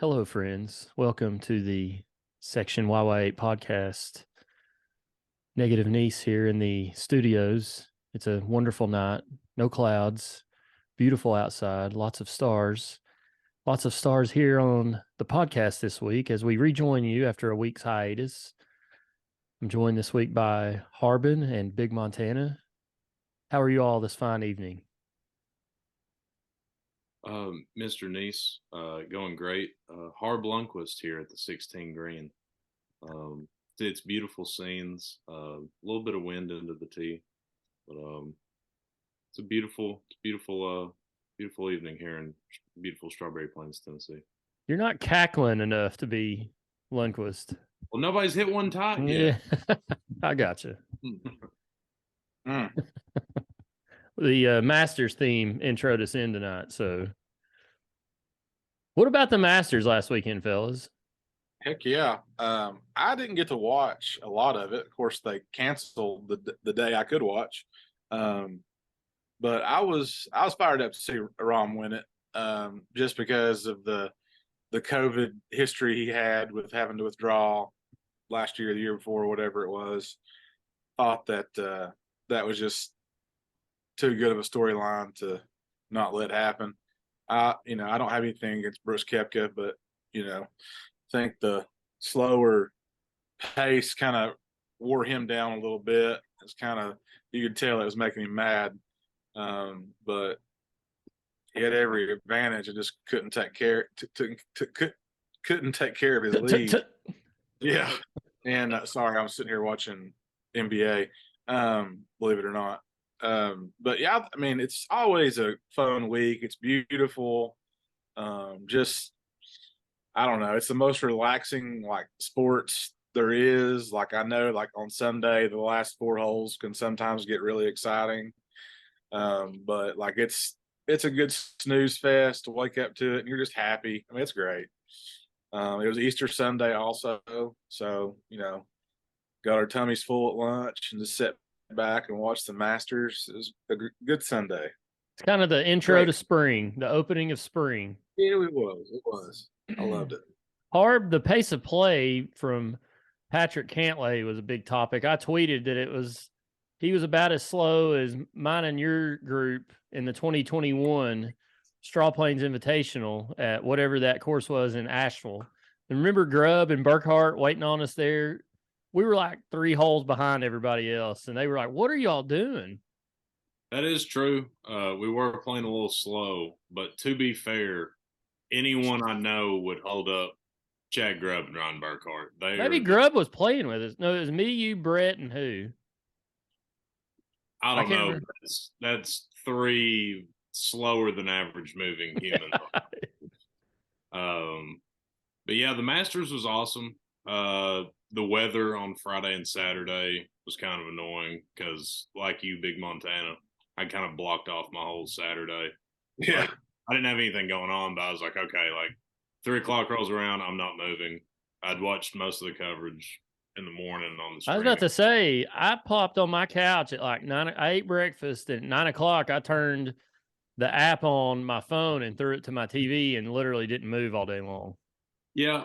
Hello, friends. Welcome to the Section YY8 podcast. Negative Niece here in the studios. It's a wonderful night, no clouds, beautiful outside, lots of stars. Lots of stars here on the podcast this week as we rejoin you after a week's hiatus. I'm joined this week by Harbin and Big Montana. How are you all this fine evening? Mr. Nice, going great. Harb Lundquist here at the 16 green. It's beautiful scenes, a little bit of wind into the tee, but it's a beautiful evening here in beautiful Strawberry Plains, Tennessee. You're not cackling enough to be Lundquist. Well, nobody's hit one tot yet. Yeah, I gotcha. Mm. The Masters theme introed us in tonight. So, what about the Masters last weekend, fellas? Heck yeah. I didn't get to watch a lot of it. Of course, they canceled the day I could watch. But I was fired up to see Rahm win it, just because of the COVID history he had with having to withdraw last year, the year before, whatever it was. Thought that that was just too good of a storyline to not let happen. I don't have anything against Brooks Koepka, but think the slower pace kind of wore him down a little bit. It's kind of, you could tell it was making him mad, but he had every advantage and just couldn't take care couldn't take care of his lead. Yeah, and sorry, I'm sitting here watching NBA. Believe it or not. But yeah, I mean, it's always a fun week. It's beautiful. Just, I don't know. It's the most relaxing sports there is. I know on Sunday, the last four holes can sometimes get really exciting. But it's a good snooze fest to wake up to it and you're just happy. I mean, it's great. It was Easter Sunday also. So, got our tummies full at lunch and just sat back and watch the Masters. It was a good Sunday. It's kind of the intro to spring, the opening of spring. Yeah, it was. I loved it. Harb, the pace of play from Patrick Cantlay was a big topic. I tweeted that he was about as slow as mine and your group in the 2021 Straw Plains Invitational at whatever that course was in Asheville. And remember Grubb and Burkhart waiting on us there? We were like 3 holes behind everybody else, and they were like, "What are y'all doing?" That is true. We were playing a little slow, but to be fair, anyone I know would hold up Chad Grubb and Ron Burkhart. Maybe Grubb was playing with us. No, it was me, you, Brett, and who? I don't know. That's 3 slower than average moving humans. But yeah, the Masters was awesome. The weather on Friday and Saturday was kind of annoying because, like you, Big Montana, I kind of blocked off my whole Saturday. Yeah. I didn't have anything going on, but I was like, okay, 3 o'clock rolls around, I'm not moving. I'd watched most of the coverage in the morning on the screen. I was about to say, I popped on my couch at 9. I ate breakfast at 9 o'clock. I turned the app on my phone and threw it to my TV and literally didn't move all day long. Yeah.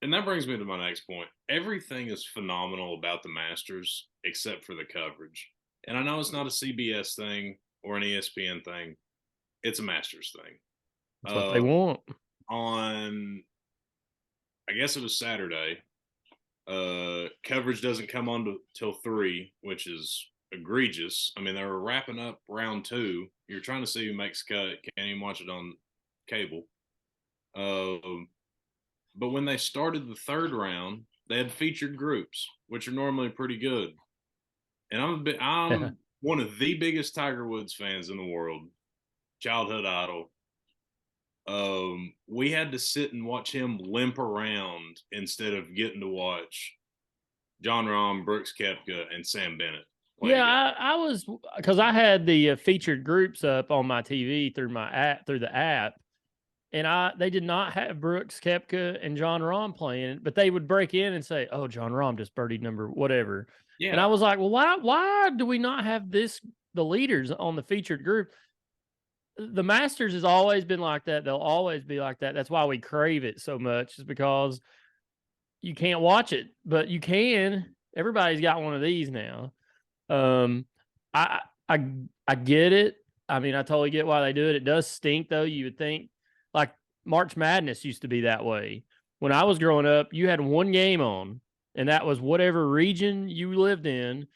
And that brings me to my next point. Everything is phenomenal about the Masters except for the coverage. And I know it's not a CBS thing or an ESPN thing. It's a Masters thing. That's what they want. On, I guess it was Saturday, coverage doesn't come on till 3, which is egregious. I mean, they were wrapping up round 2. You're trying to see who makes cut. Can't even watch it on cable. But when they started the 3rd round, they had featured groups, which are normally pretty good. And I'm one of the biggest Tiger Woods fans in the world, childhood idol. We had to sit and watch him limp around instead of getting to watch Jon Rahm, Brooks Koepka, and Sam Bennett. Yeah, I was, because I had the featured groups up on my TV through the app, and they did not have Brooks Koepka and Jon Rahm playing, but they would break in and say, "Oh, Jon Rahm just birdied number whatever." Yeah. And I was like, "Well, why do we not have the leaders on the featured group?" the Masters has always been like that. They'll always be like that. That's why we crave it so much, is because you can't watch it, but you can. Everybody's got one of these now. Um, I I I get it. I mean, I totally get why they do it. It does stink though. You would think, like, March Madness used to be that way. When I was growing up, you had one game on, and that was whatever region you lived in.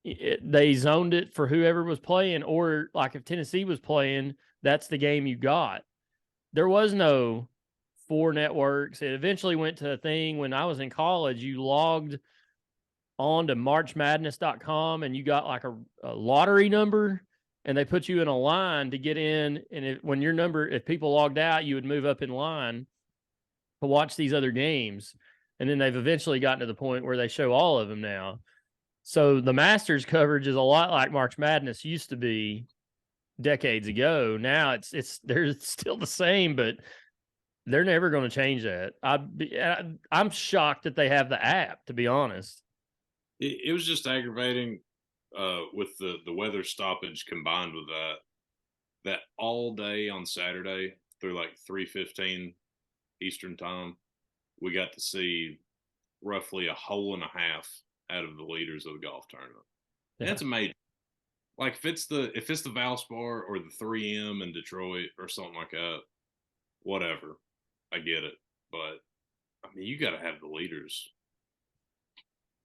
They zoned it for whoever was playing, or like if Tennessee was playing, that's the game you got. There was no four networks. It eventually went to a thing when I was in college. You logged on to marchmadness.com and you got like a lottery number, and they put you in a line to get in. And when your number, if people logged out, you would move up in line to watch these other games. And then they've eventually gotten to the point where they show all of them now. So the Masters coverage is a lot like March Madness used to be decades ago. Now it's they're still the same, but they're never going to change that. I'm shocked that they have the app, to be honest. It was just aggravating with the weather stoppage combined with that all day on Saturday through like 3:15 Eastern time, we got to see roughly a hole and a half out of the leaders of the golf tournament. Yeah. That's amazing. Like if it's the Valspar or the 3M in Detroit or something like that, whatever, I get it. But I mean, you got to have the leaders.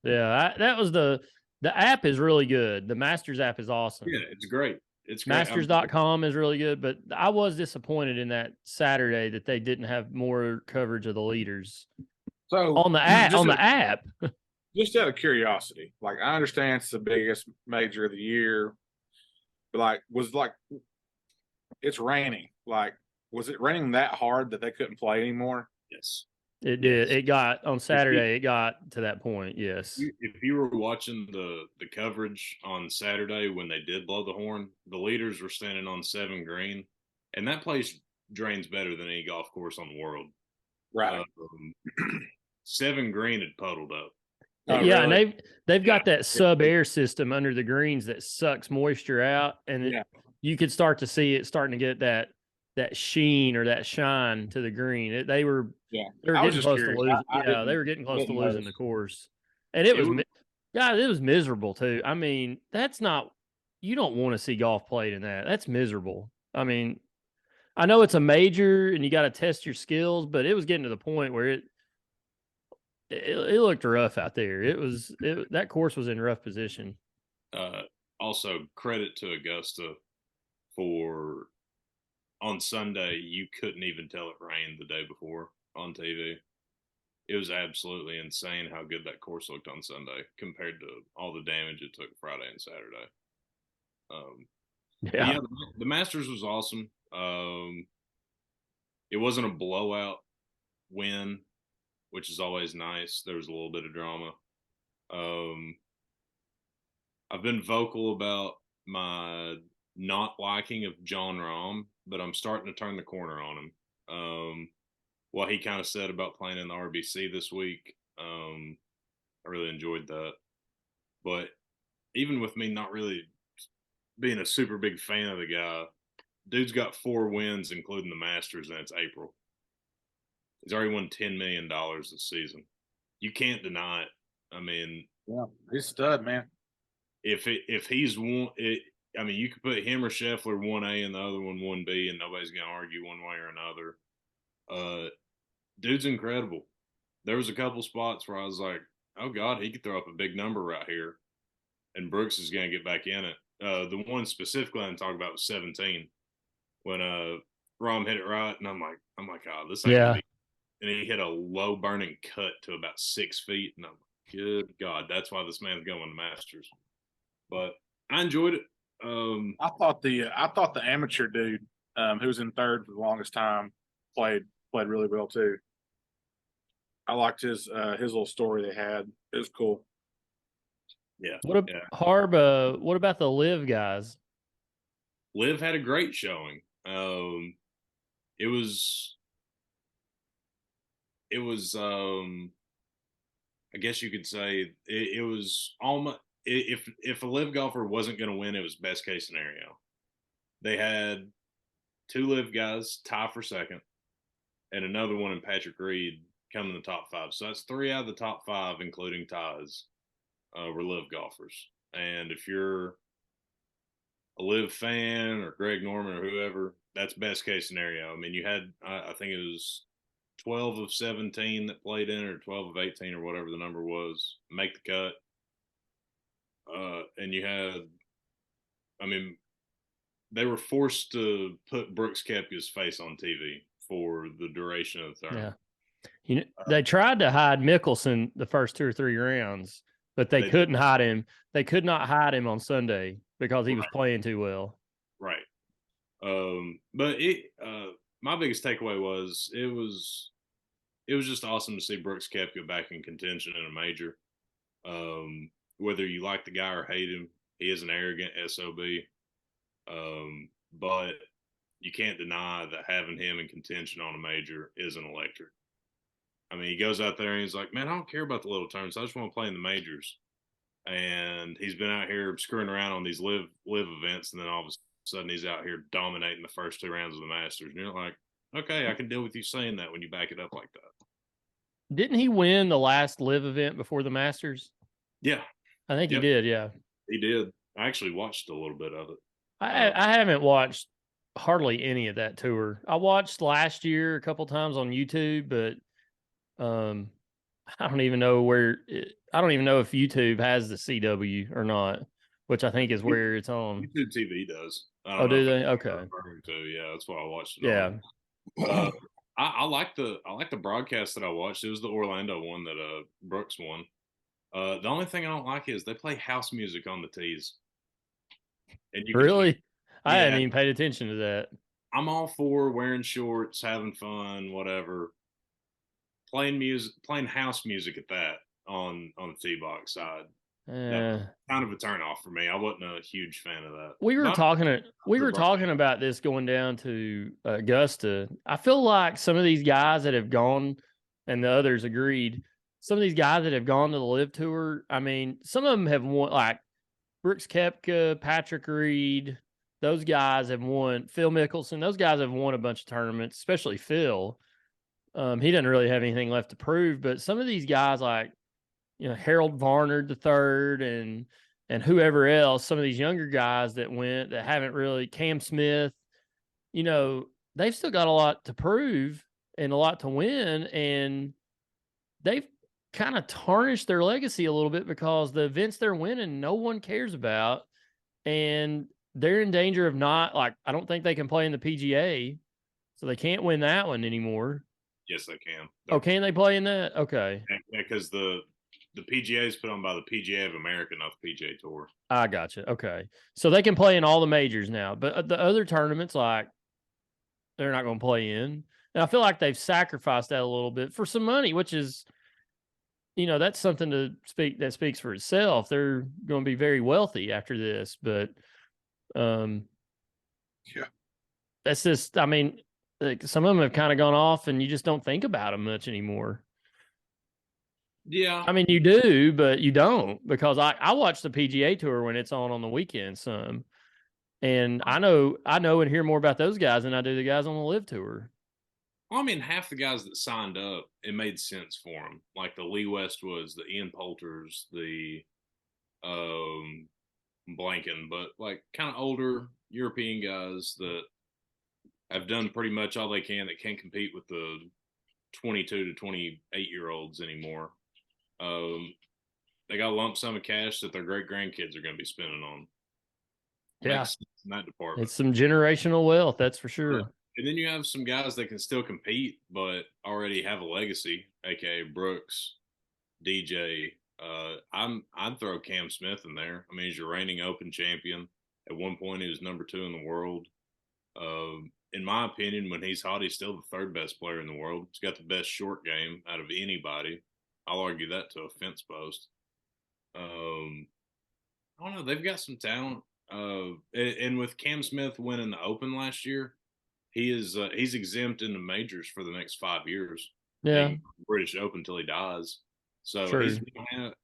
Yeah, that was the app is really good. The Masters app is awesome. Yeah, it's great. It's great. Masters.com is really good, but I was disappointed in that Saturday that they didn't have more coverage of the leaders. So on the app. Just out of curiosity, like I understand it's the biggest major of the year, but like it's raining. Like, was it raining that hard that they couldn't play anymore? Yes. It did. It got on Saturday. It got to that point. Yes. If you were watching the coverage on Saturday when they did blow the horn, the leaders were standing on 7 green, and that place drains better than any golf course on the world. Right. 7 green had puddled up. Oh, yeah, really? And they've got that sub air system under the greens that sucks moisture out, and you could start to see it starting to get that sheen or that shine to the green. They were getting close to losing. They were getting close to losing the course, and it was miserable too. I mean, you don't want to see golf played in that. That's miserable. I mean, I know it's a major and you got to test your skills, but it was getting to the point where it looked rough out there. That course was in rough position. Also, credit to Augusta for on Sunday, you couldn't even tell it rained the day before on TV. It was absolutely insane how good that course looked on Sunday compared to all the damage it took Friday and Saturday. The Masters was awesome. It wasn't a blowout win, which is always nice. There was a little bit of drama. I've been vocal about my not liking of John Rahm, but I'm starting to turn the corner on him. What he kind of said about playing in the RBC this week, I really enjoyed that. But even with me not really being a super big fan of the guy, dude's got 4 wins, including the Masters, and it's April. He's already won $10 million this season. You can't deny it. I mean, he's a stud, man. If he's won it, I mean, you could put him or Scheffler 1A and the other one 1B, and nobody's gonna argue one way or another. Dude's incredible. There was a couple spots where I was like, oh God, he could throw up a big number right here, and Brooks is gonna get back in it. The one specifically I'm talking about was 17 when Rahm hit it right, and I'm like, oh, this ain't gonna be. And he hit a low burning cut to about 6 feet, and I'm like, good God, that's why this man's going to Masters. But I enjoyed it. I thought the amateur dude who was in third for the longest time played really well too. I liked his little story they had. It was cool. Yeah. What about the Live guys? Liv had a great showing. It was I guess you could say it was almost, if a Live golfer wasn't going to win, it was best case scenario. They had 2 live guys tie for second, and another one in Patrick Reed come in the top 5. So that's 3 out of the top 5, including ties, were live golfers. And if you're a live fan or Greg Norman or whoever, that's best case scenario. I mean, you had, I think it was 12 of 17 that played in it, or 12 of 18 or whatever the number was, make the cut. And you had, I mean, they were forced to put Brooks Koepka's face on TV for the duration of the tournament. Yeah. They tried to hide Mickelson the first 2 or 3 rounds, but they couldn't hide him. They could not hide him on Sunday because he was playing too well. Right. But my biggest takeaway was it was just awesome to see Brooks Koepka back in contention in a major. Whether you like the guy or hate him, he is an arrogant SOB. But you can't deny that having him in contention on a major isn't electric. I mean, he goes out there and he's like, man, I don't care about the little tournaments. I just want to play in the majors. And he's been out here screwing around on these live events, and then all of a sudden he's out here dominating the first 2 rounds of the Masters. And you're like, okay, I can deal with you saying that when you back it up like that. Didn't he win the last live event before the Masters? Yeah. I think he did, yeah. He did. I actually watched a little bit of it. I haven't watched hardly any of that tour. I watched last year a couple times on YouTube, but I don't even know I don't even know if YouTube has the CW or not, which I think is where it's on. YouTube TV does. Oh, do they? Okay. Yeah, that's why I watched it. Yeah. I like the broadcast that I watched. It was the Orlando one that Brooks won. The only thing I don't like is they play house music on the tees. And really? I hadn't even paid attention to that. I'm all for wearing shorts, having fun, whatever. Playing house music at that on the tee box side. Kind of a turn off for me. I wasn't a huge fan of that. We were talking about this going down to Augusta. I feel like some of these guys that have gone, and the others agreed, some of these guys that have gone to the Live Tour, I mean, some of them have won, like Brooks Koepka, Patrick Reed, those guys have won. Phil Mickelson, those guys have won a bunch of tournaments, especially Phil. He doesn't really have anything left to prove, but some of these guys like, Harold Varner III and whoever else, some of these younger guys that went that haven't really, Cam Smith, they've still got a lot to prove and a lot to win, and they've kind of tarnished their legacy a little bit because the events they're winning, no one cares about, and they're in danger of not, like, I don't think they can play in the PGA, so they can't win that one anymore. Yes, they can. Can they play in that? Okay. Yeah, because the PGA is put on by the PGA of America, not the PGA Tour. I gotcha. Okay. So they can play in all the majors now, but the other tournaments, like, they're not going to play in. And I feel like they've sacrificed that a little bit for some money, which is, that's something that speaks for itself. They're going to be very wealthy after this, but yeah, that's just, I mean, like, some of them have kind of gone off and you just don't think about them much anymore. Yeah. I mean, you do, but you don't, because I watch the PGA Tour when it's on the weekend some. And I know and hear more about those guys than I do the guys on the Live Tour. Well, I mean, half the guys that signed up, it made sense for them. Like the Lee Westwoods, the Ian Poulters, the blanking, but like kind of older European guys that have done pretty much all they can, that can't compete with the 22 to 28-year-olds anymore. They got a lump sum of cash that their great grandkids are going to be spending on. Yeah, in that department, it's some generational wealth, that's for sure. And then you have some guys that can still compete, but already have a legacy, aka Brooks, DJ. I'd throw Cam Smith in there. I mean, he's your reigning Open champion. At one point, he was number 2 in the world. In my opinion, when he's hot, he's still the 3rd best player in the world. He's got the best short game out of anybody. I'll argue that to a fence post. I don't know. They've got some talent. And with Cam Smith winning the Open last year, he's exempt in the majors for the next 5 years. Yeah, British Open until he dies. So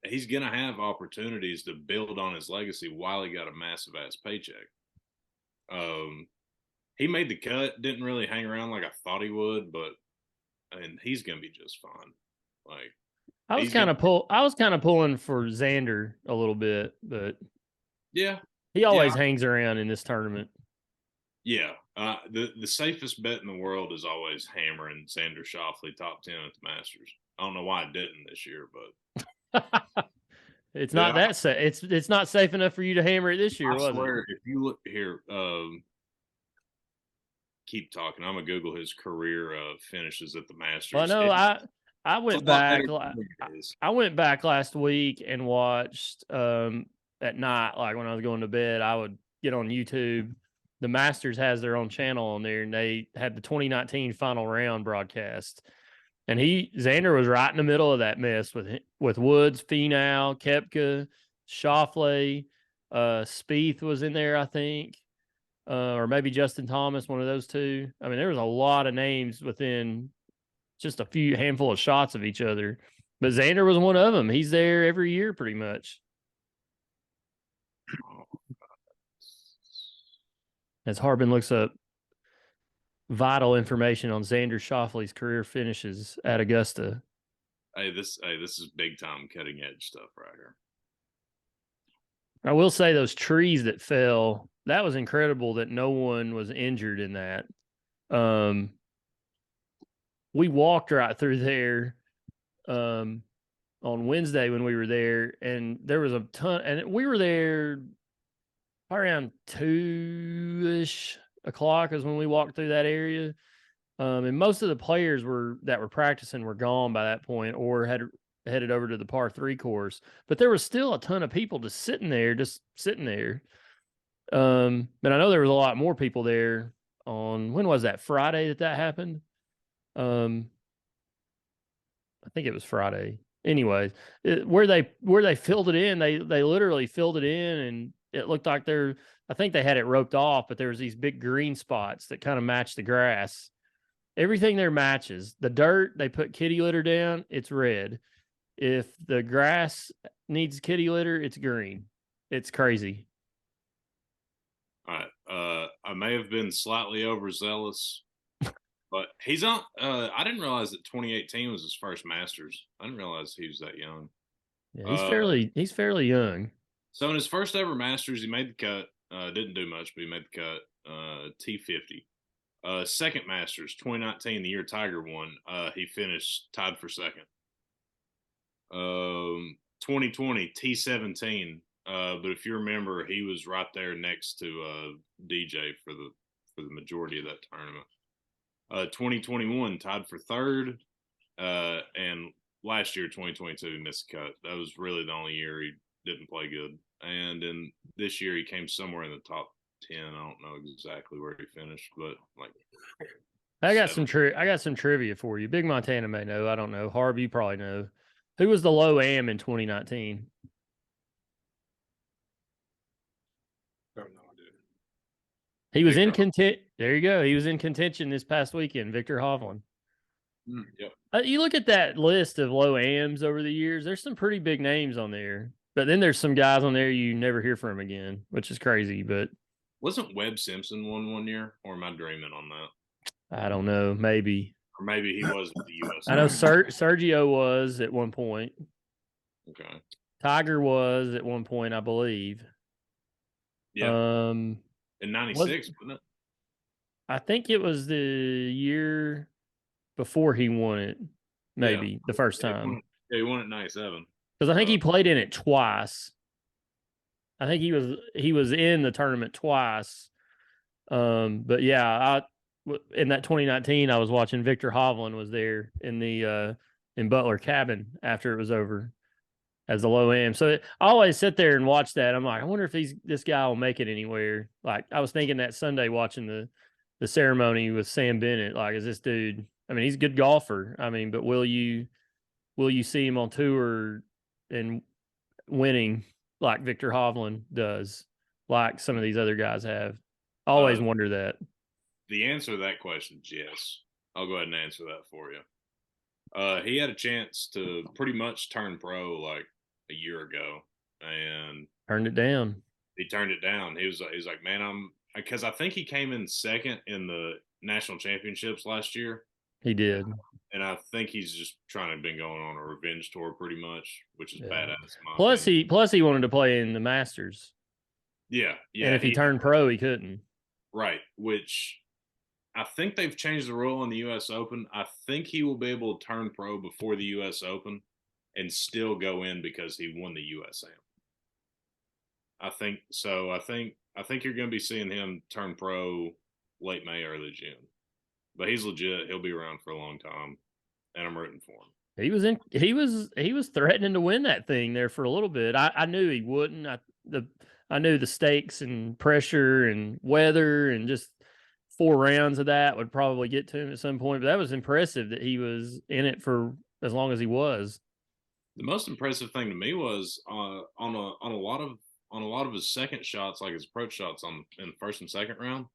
he's gonna have opportunities to build on his legacy while he got a massive ass paycheck. he made the cut. Didn't really hang around like I thought he would, but he's gonna be just fine. Like I was he's gonna. kind of pulling for Xander a little bit, but Yeah, he yeah, always hangs around in this tournament. yeah. The safest bet in the world is always hammering Xander Schauffele top 10 at the Masters. I don't know why I didn't this year, but It's not yeah, that safe. It's not safe enough for you to hammer it this year, I was it? swear if you look here, keep talking. I'm gonna Google his career finishes at the Well, Masters. no, I It's a went lot back. better than it is. I went back last week and watched at night, like when I was going to bed. I would get on YouTube. The Masters has their own channel on there, and they had the 2019 final round broadcast. And Xander was right in the middle of that mess with Woods, Finau, Koepka, Schauffele, Spieth was in there, I think, or maybe Justin Thomas, one of those two. I mean, there was a lot of names within just a few handful of shots of each other. But Xander was one of them. He's there every year pretty much. As Harbin looks up vital information on Xander Schauffele's career finishes at Augusta. Hey, this is big time cutting edge stuff right here. I will say those trees that fell, that was incredible that no one was injured in that. We walked right through there on Wednesday when we were there, and there was a ton, and we were there around 2-ish o'clock is when we walked through that area. And most of the players that were practicing were gone by that point or had headed over to the par 3 course. But there was still a ton of people just sitting there. But I know there was a lot more people there on, when was that? Friday that happened? I think it was Friday. Anyways, where they filled it in, they literally filled it in, and it looked like I think they had it roped off, but there was these big green spots that kind of matched the grass. Everything there matches. The dirt, they put kitty litter down, it's red. If the grass needs kitty litter, it's green. It's crazy. All right. I may have been slightly overzealous, but he's on. I didn't realize that 2018 was his first Masters. I didn't realize he was that young. Yeah, he's fairly young. So in his first ever Masters, he made the cut. Didn't do much, but he made the cut. T50. Second Masters, 2019, the year Tiger won. He finished tied for second. 2020, T17. But if you remember, he was right there next to DJ for the majority of that tournament. 2021, tied for third. And last year, 2022, he missed the cut. That was really the only year he didn't play good. And then this year, he came somewhere in the top 10. I don't know exactly where he finished, but like I got some trivia for you. Big Montana may know. I don't know. Harb, you probably know. Who was the low am in 2019? I have no idea. He was in content. There you go. He was in contention this past weekend. Victor Hovland. Yep. You look at that list of low AMs over the years. There's some pretty big names on there, but then there's some guys on there you never hear from again, which is crazy. But wasn't Webb Simpson one year, or am I dreaming on that? I don't know. Maybe. Or maybe he was with the U.S. I know Sergio was at one point. Okay. Tiger was at one point, I believe. Yeah. In '96, wasn't it? I think it was the year before he won it, maybe the first time. He won it '97. Because I think he played in it twice. I think he was in the tournament twice. But yeah, in that 2019, I was watching Victor Hovland was there in the in Butler Cabin after it was over as the low am. So I always sit there and watch that. I'm like, I wonder if this guy will make it anywhere. Like I was thinking that Sunday watching the ceremony with Sam Bennett. Like, is this dude? I mean, he's a good golfer. I mean, but will you see him on tour and winning like Victor Hovland does, like some of these other guys have? I always wonder that. The answer to that question is yes. I'll go ahead and answer that for you. He had a chance to pretty much turn pro like a year ago, and turned it down. He turned it down. He was like, man, because I think he came in second in the national championships last year. He did. And I think he's just trying to been going on a revenge tour pretty much, which is badass. In my Plus opinion. he wanted to play in the Masters. Yeah. And if he turned pro, he couldn't. Right. Which I think they've changed the rule in the U.S. Open. I think he will be able to turn pro before the U.S. Open and still go in because he won the U.S. Am. I think so. I think you're going to be seeing him turn pro late May, early June. But he's legit. He'll be around for a long time, and I'm rooting for him. He was threatening to win that thing there for a little bit. I knew he wouldn't. I knew the stakes and pressure and weather and just 4 rounds of that would probably get to him at some point. But that was impressive that he was in it for as long as he was. The most impressive thing to me was on a lot of his second shots, like his approach shots in the first and second round.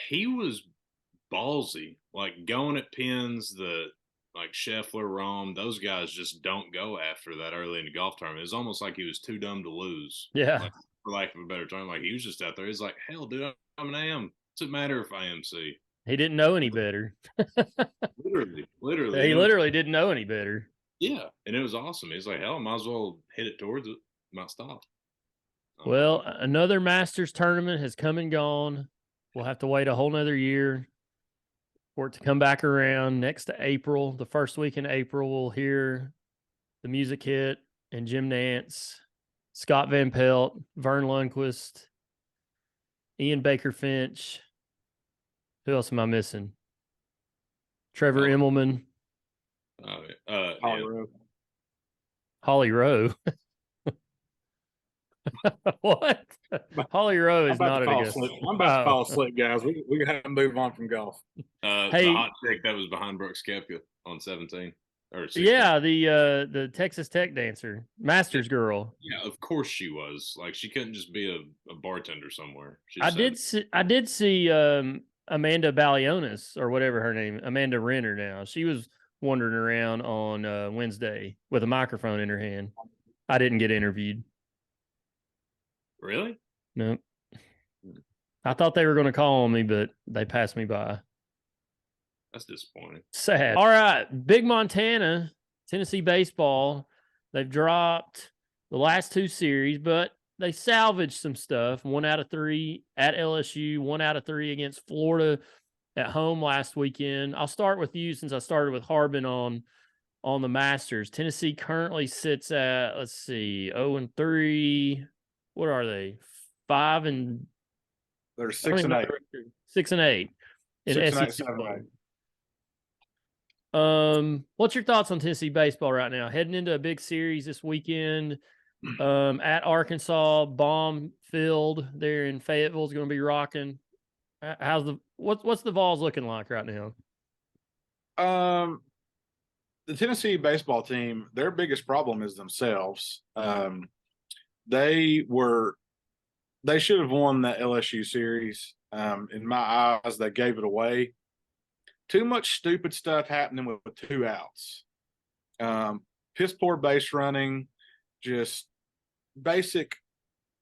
He was ballsy, like going at pins that like Scheffler, Rahm, those guys just don't go after that early in the golf tournament. It's almost like he was too dumb to lose. Yeah. Like, for lack of a better term, like he was just out there. He's like, hell, dude, I'm an AM. What's it matter if I MC? He didn't know any better. Literally. He literally didn't know any better. Yeah, and it was awesome. He's like, hell, might as well hit it towards it. Might stop. Well, another Masters tournament has come and gone. We'll have to wait a whole nother year for it to come back around. Next to April, the first week in April, we'll hear the music hit and Jim Nance, Scott Van Pelt, Vern Lundquist, Ian Baker Finch. Who else am I missing? Trevor Immelman. Holly Rowe. Holly Rowe. What? Holly Rowe is not at Augusta. I'm about to fall asleep, guys. We have to move on from golf. The hot chick that was behind Brooks Koepka on 17 or 16. Yeah, the Texas Tech dancer, Masters girl. Yeah, of course she was. Like she couldn't just be a bartender somewhere. I did see Amanda Balionis or whatever her name, Amanda Renner. Now she was wandering around on Wednesday with a microphone in her hand. I didn't get interviewed. Really? No. I thought they were going to call on me, but they passed me by. That's disappointing. Sad. All right. Big Montana, Tennessee baseball. They've dropped the last 2 series, but they salvaged some stuff. 1 out of 3 at LSU, 1 out of 3 against Florida at home last weekend. I'll start with you since I started with Harbin on the Masters. Tennessee currently sits at, 0-3. What are they? 5 and they're 6 and 8. 6 and 8 in 6 and 8, SEC 7 play. and 8. What's your thoughts on Tennessee baseball right now? Heading into a big series this weekend at Arkansas, bomb filled there in Fayetteville is going to be rocking. What's the Vols looking like right now? The Tennessee baseball team, their biggest problem is themselves. They should have won that LSU series. In my eyes, they gave it away. Too much stupid stuff happening with 2 outs. Piss poor base running, just basic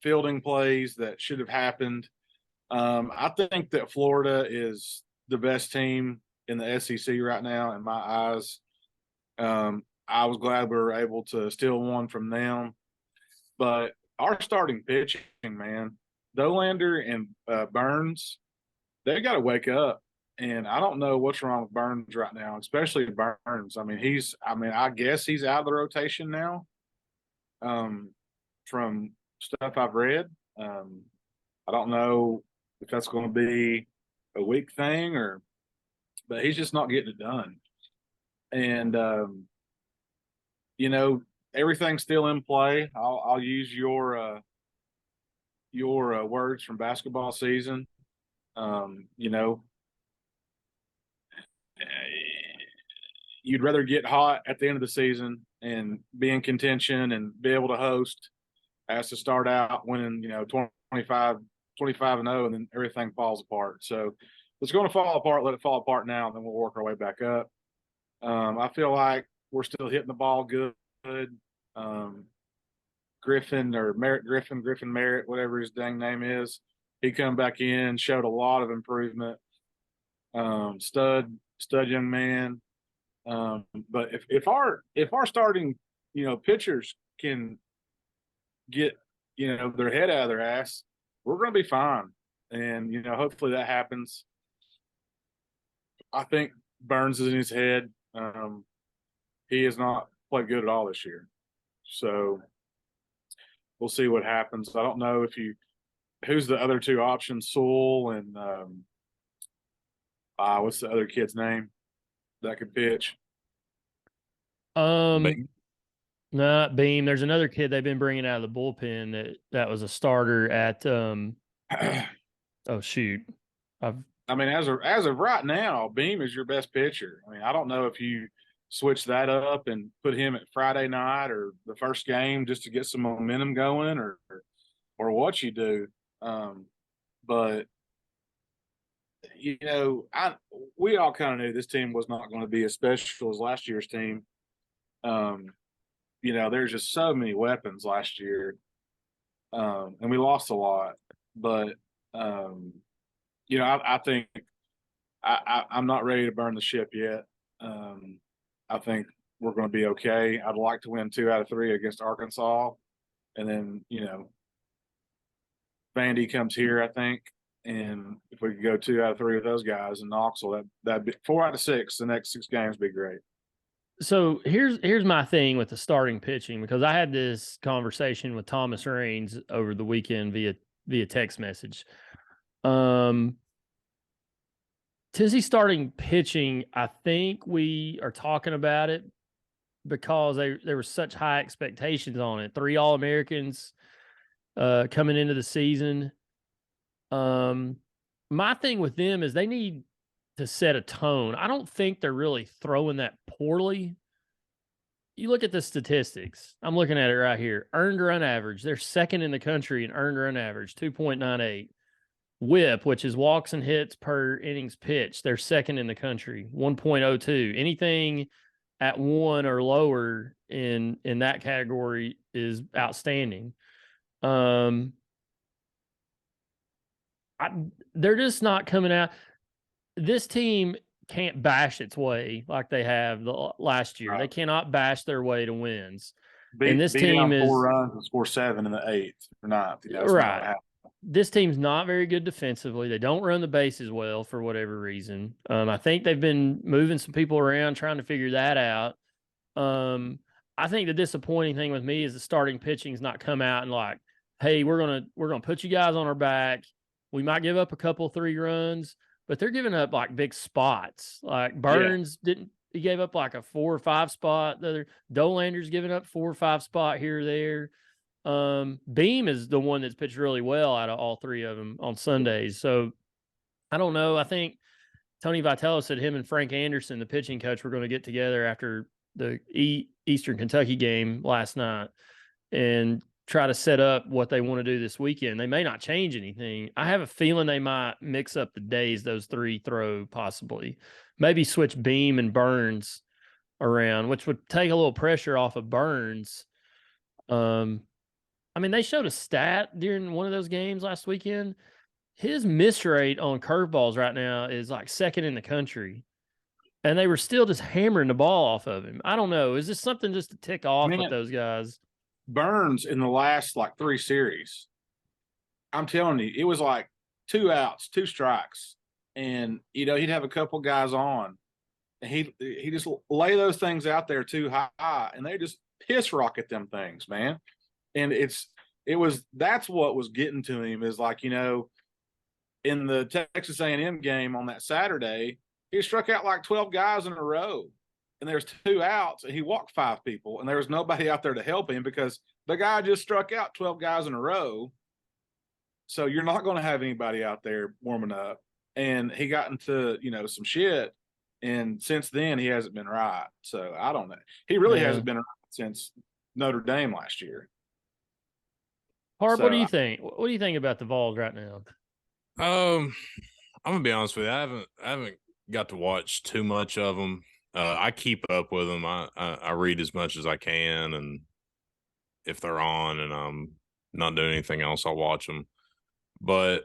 fielding plays that should have happened. I think that Florida is the best team in the SEC right now, in my eyes. I was glad we were able to steal one from them. But our starting pitching, man, Dolander and Burns, they got to wake up. And I don't know what's wrong with Burns right now, especially Burns. I mean, I guess he's out of the rotation now. From stuff I've read, I don't know if that's going to be a week thing but he's just not getting it done. And everything's still in play. I'll use your words from basketball season. You'd rather get hot at the end of the season and be in contention and be able to host as to start out winning, 25 and 0, and then everything falls apart. So if it's going to fall apart, let it fall apart now, and then we'll work our way back up. I feel like we're still hitting the ball good. Griffin Merritt, whatever his dang name is. he come back in, showed a lot of improvement. Stud young man. But if our starting, pitchers can get, their head out of their ass, we're going to be fine. And, hopefully that happens. I think Burns is in his head. He has not played good at all this year. So we'll see what happens. I don't know who's the other two options, Sewell and what's the other kid's name that could pitch? Not Beam. There's another kid they've been bringing out of the bullpen that was a starter at oh shoot. As of right now, Beam is your best pitcher. I don't know if you switch that up and put him at Friday night or the first game just to get some momentum going, or what you do. But we all kind of knew this team was not going to be as special as last year's team. There's just so many weapons last year, and we lost a lot. But I think I'm not ready to burn the ship yet. I think we're going to be okay. I'd like to win 2 out of 3 against Arkansas, and then Vandy comes here, I think, and if we could go 2 out of 3 with those guys in Knoxville, that'd be 4 out of 6. The next 6 games would be great. So here's my thing with the starting pitching, because I had this conversation with Thomas Raines over the weekend via text message. Tennessee starting pitching, I think we are talking about it because there were such high expectations on it. 3 All-Americans coming into the season. My thing with them is they need to set a tone. I don't think they're really throwing that poorly. You look at the statistics. I'm looking at it right here. Earned run average. They're second in the country in earned run average, 2.98. WHIP, which is walks and hits per innings pitched, they're second in the country, 1.02. Anything at 1 or lower in that category is outstanding. They're just not coming out. This team can't bash its way like they have last year. Right. They cannot bash their way to wins. And this team is 4 runs and score 7 in the 8th or 9th. Right. This team's not very good defensively. They don't run the bases well for whatever reason. I think they've been moving some people around trying to figure that out. I think the disappointing thing with me is the starting pitching's not come out and like, hey, we're gonna put you guys on our back. We might give up a couple 3 runs, but they're giving up like big spots. Like Burns he gave up like a 4 or 5 spot. The other Dolander's giving up 4 or 5 spot here or there. Beam is the one that's pitched really well out of all 3 of them on Sundays. So I don't know. I think Tony Vitello said him and Frank Anderson, the pitching coach, were going to get together after the Eastern Kentucky game last night and try to set up what they want to do this weekend. They may not change anything. I have a feeling they might mix up the days those 3 throw, possibly. Maybe switch Beam and Burns around, which would take a little pressure off of Burns. They showed a stat during one of those games last weekend. His miss rate on curveballs right now is like second in the country. And they were still just hammering the ball off of him. I don't know. Is this something just to tick off with those guys? Burns in the last 3 series, I'm telling you, it was like 2 outs, 2 strikes. And, he'd have a couple guys on. And he just lay those things out there too high. And they just piss rocket them things, man. And that's what was getting to him is in the Texas A&M game on that Saturday, he struck out like 12 guys in a row, and there's 2 outs, and he walked 5 people, and there was nobody out there to help him because the guy just struck out 12 guys in a row. So you're not going to have anybody out there warming up. And he got into, some shit, and since then he hasn't been right. So I don't know. He really hasn't been right since Notre Dame last year. Harp, what do you think? What do you think about the Vols right now? I'm gonna be honest with you. I haven't got to watch too much of them. I keep up with them. I read as much as I can, and if they're on and I'm not doing anything else, I'll watch them. But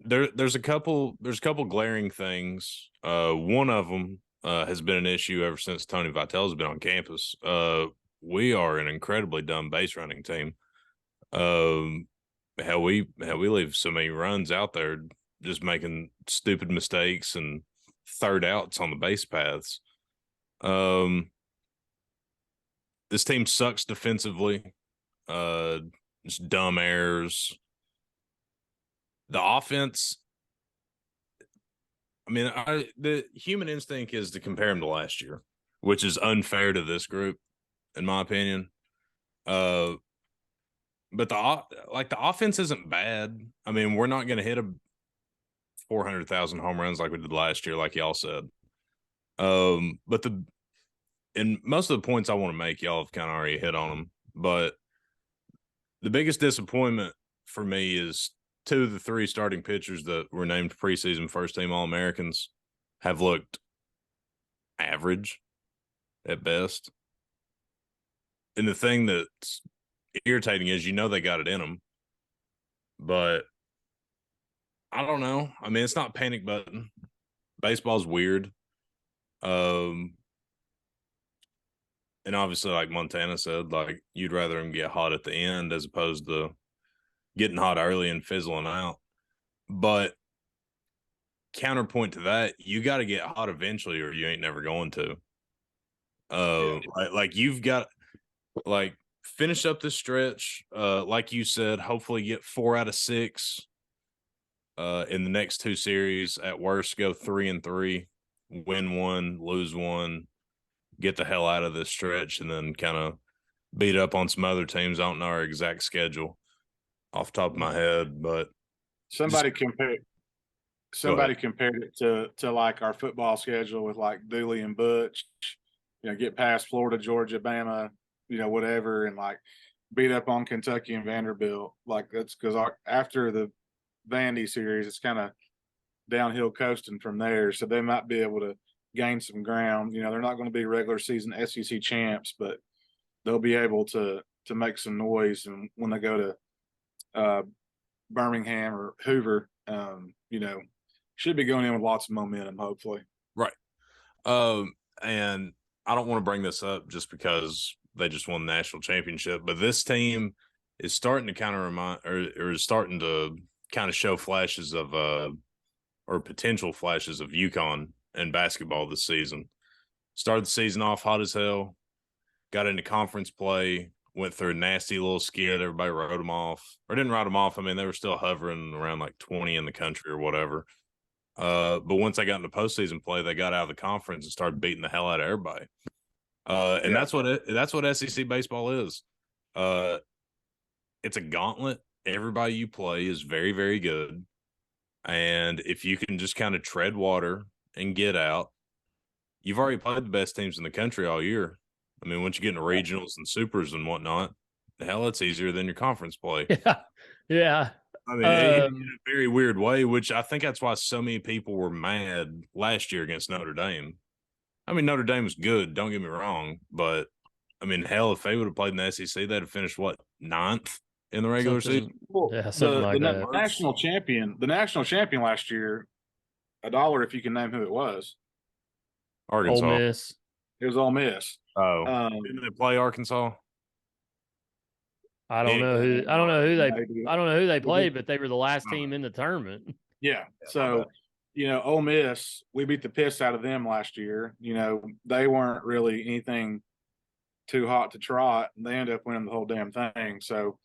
there's a couple glaring things. One of them has been an issue ever since Tony Vitel's been on campus. We are an incredibly dumb base running team. How we leave so many runs out there, just making stupid mistakes and third outs on the base paths. This team sucks defensively. Just dumb errors. The offense, I mean, the human instinct is to compare them to last year, which is unfair to this group, in my opinion. But the offense isn't bad. I mean, we're not going to hit a 400,000 home runs like we did last year, like y'all said. But and most of the points I want to make, y'all have kind of already hit on them. But the biggest disappointment for me is 2 of the 3 starting pitchers that were named preseason first-team All-Americans have looked average at best. And the thing that's irritating is, they got it in them. But I don't know. I mean, it's not panic button. Baseball's weird. And obviously, like Montana said, like, you'd rather them get hot at the end as opposed to getting hot early and fizzling out. But counterpoint to that, you got to get hot eventually or you ain't never going to. Like you've got, like, finish up this stretch. Like you said, hopefully get 4 out of 6 in the next 2 series. At worst, go 3-3, win 1, lose 1, get the hell out of this stretch, and then kind of beat up on some other teams. I don't know our exact schedule off the top of my head, but somebody compared it to like our football schedule with like Dooley and Butch, get past Florida, Georgia, Bama, whatever, and like beat up on Kentucky and Vanderbilt. Like, that's because after the Vandy series, it's kind of downhill coasting from there. So they might be able to gain some ground. They're not going to be regular season SEC champs, but they'll be able to make some noise. And when they go to Birmingham or Hoover, should be going in with lots of momentum, hopefully. Right. And I don't want to bring this up just because they just won the national championship, but this team is starting to kind of remind, or is starting to kind of show flashes of, or potential flashes of UConn in basketball this season. Started the season off hot as hell, got into conference play, went through a nasty little skid. Everybody wrote them off, or didn't write them off. I mean, they were still hovering around like 20 in the country or whatever. But once they got into postseason play, they got out of the conference and started beating the hell out of everybody. And that's what SEC baseball is. It's a gauntlet. Everybody you play is very, very good. And if you can just kind of tread water and get out, you've already played the best teams in the country all year. I mean, once you get into regionals and supers and whatnot, the hell, it's easier than your conference play. Yeah. I mean, in a very weird way, which I think that's why so many people were mad last year against Notre Dame. I mean, Notre Dame was good, don't get me wrong, but I mean, hell, if they would have played in the SEC, they'd have finished, 9th in the regular season? Well, yeah, something like that. The national champion last year, $1 if you can name who it was. Arkansas. Ole Miss. It was Ole Miss. Oh, didn't they play Arkansas? I don't know who they played, but they were the last team in the tournament. Yeah. So, Ole Miss, we beat the piss out of them last year. They weren't really anything too hot to trot, and they ended up winning the whole damn thing. So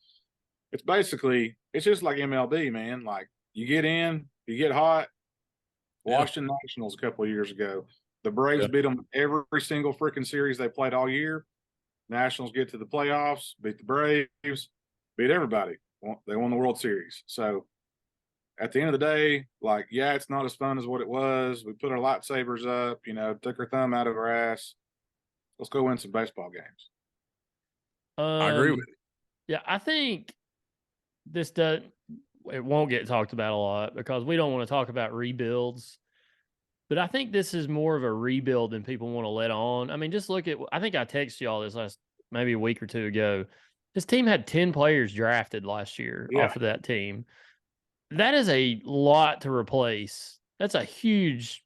it's just like MLB, man. Like, you get in, you get hot. Washington Nationals a couple of years ago, the Braves beat them every single freaking series they played all year. Nationals get to the playoffs, beat the Braves, beat everybody. They won the World Series. So at the end of the day, like, it's not as fun as what it was. We put our lightsabers up, took our thumb out of our ass. Let's go win some baseball games. I agree with you. Yeah, I think it won't get talked about a lot because we don't want to talk about rebuilds. But I think this is more of a rebuild than people want to let on. I mean, just look at, I think I texted y'all this maybe a week or two ago. This team had 10 players drafted last year off of that team. that is a lot to replace. That's a huge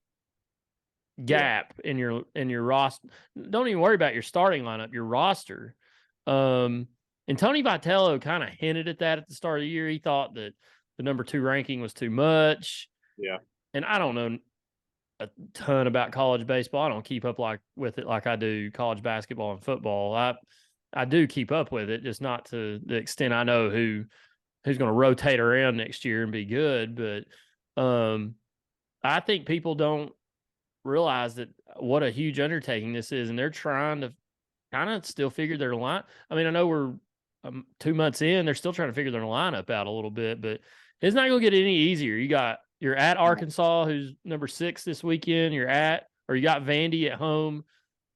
gap in your roster. Don't even worry about your starting lineup, your roster. And Tony Vitello kind of hinted at that at the start of the year. He thought that the number 2 ranking was too much. Yeah. And I don't know a ton about college baseball. I don't keep up with it like I do college basketball and football. I do keep up with it, just not to the extent I know who's going to rotate around next year and be good. But I think people don't realize that what a huge undertaking this is, and they're trying to kind of still figure their line. I mean, I know we're 2 months in; they're still trying to figure their lineup out a little bit, but it's not going to get any easier. You're at Arkansas, who's number 6 this weekend. You got Vandy at home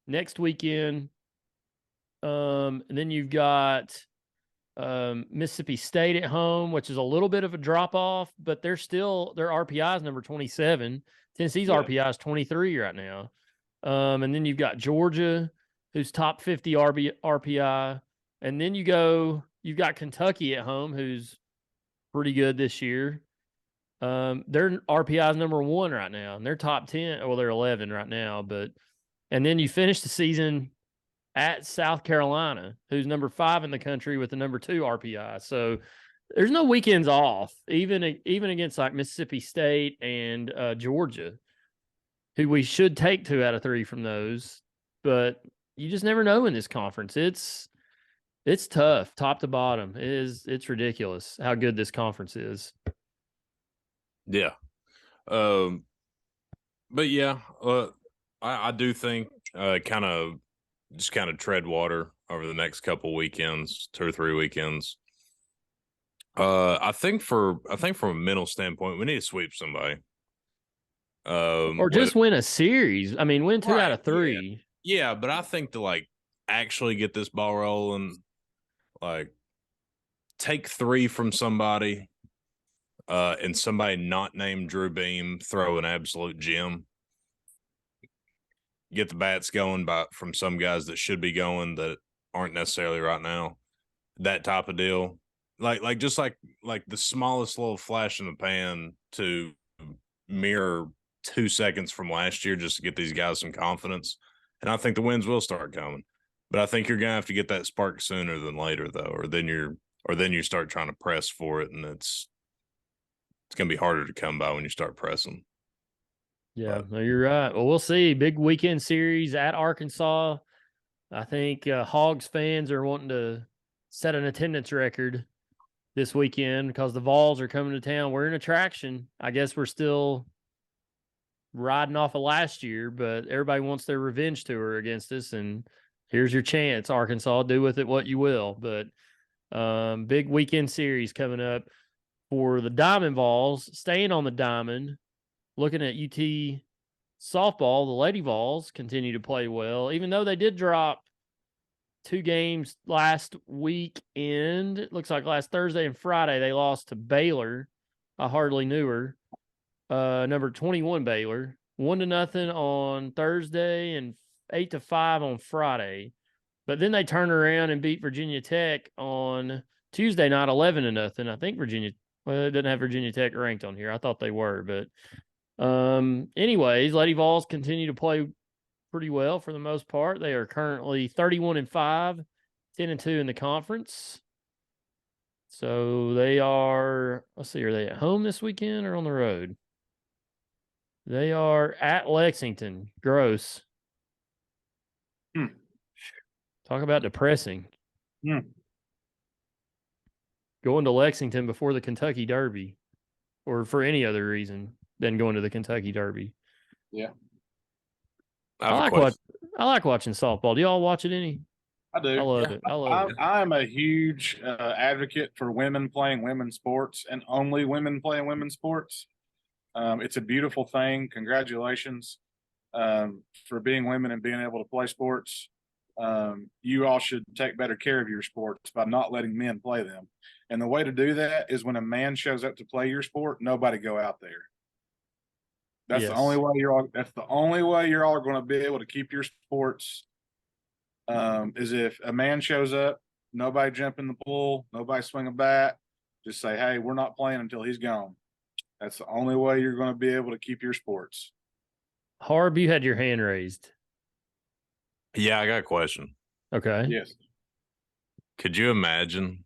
next weekend, and then you've got Mississippi State at home, which is a little bit of a drop off, but their RPI is number 27. Tennessee's RPI is 23 right now. And then you've got Georgia, who's top 50 RPI. And then you've got Kentucky at home, who's pretty good this year. Their RPI is number 1 right now, and they're top 10. Well, they're 11 right now, and then you finish the season at South Carolina, who's number 5 in the country with the number 2 RPI. So there's no weekends off, even against like Mississippi State and Georgia, who we should take 2 out of 3 from those. But you just never know in this conference. It's tough, top to bottom. It's ridiculous how good this conference is. Yeah. But yeah, I do think kind of tread water over the next couple weekends, 2 or 3 weekends. I think from a mental standpoint, we need to sweep somebody. Or just win a series. I mean, win 2 out of 3. Yeah, but I think to like actually get this ball rolling, like take 3 from somebody, and somebody not named Drew Beam throw an absolute gem. Get the bats going from some guys that should be going that aren't necessarily right now. That type of deal. Like just like the smallest little flash in the pan to mirror 2 seconds from last year just to get these guys some confidence. And I think the wins will start coming. But I think you're gonna have to get that spark sooner than later, though, or then you start trying to press for it, and it's gonna be harder to come by when you start pressing. Yeah, no, you're right. Well, we'll see. Big weekend series at Arkansas. I think Hogs fans are wanting to set an attendance record this weekend because the Vols are coming to town. We're an attraction. I guess we're still riding off of last year, but everybody wants their revenge tour against us, and here's your chance, Arkansas. Do with it what you will. But big weekend series coming up for the Diamond Vols. Staying on the Diamond, looking at UT softball, the Lady Vols continue to play well, even though they did drop 2 games last weekend. It looks like last Thursday and Friday they lost to Baylor. I hardly knew her. Number 21 Baylor, 1-0 on Thursday and 8-5 on Friday. But then they turned around and beat Virginia Tech on Tuesday night, 11-0. I think it doesn't have Virginia Tech ranked on here. I thought they were, but anyways, Lady Vols continue to play pretty well for the most part. They are currently 31-5, 10-2 in the conference. So they are, let's see, are they at home this weekend or on the road? They are at Lexington. Gross. Talk about depressing. Going to Lexington before the Kentucky Derby, or for any other reason than going to the Kentucky Derby. Yeah. I like watching softball. Do y'all watch it any? I do. I love it. I love it. I'm a huge advocate for women playing women's sports and only women playing women's sports. It's a beautiful thing. Congratulations for being women and being able to play sports. You all should take better care of your sports by not letting men play them. And the way to do that is when a man shows up to play your sport, nobody go out there. That's the only way you're all going to be able to keep your sports. Is if a man shows up, nobody jump in the pool, nobody swing a bat, just say, hey, we're not playing until he's gone. That's the only way you're going to be able to keep your sports. Harb, you had your hand raised. Yeah, I got a question. Okay. Yes. Could you imagine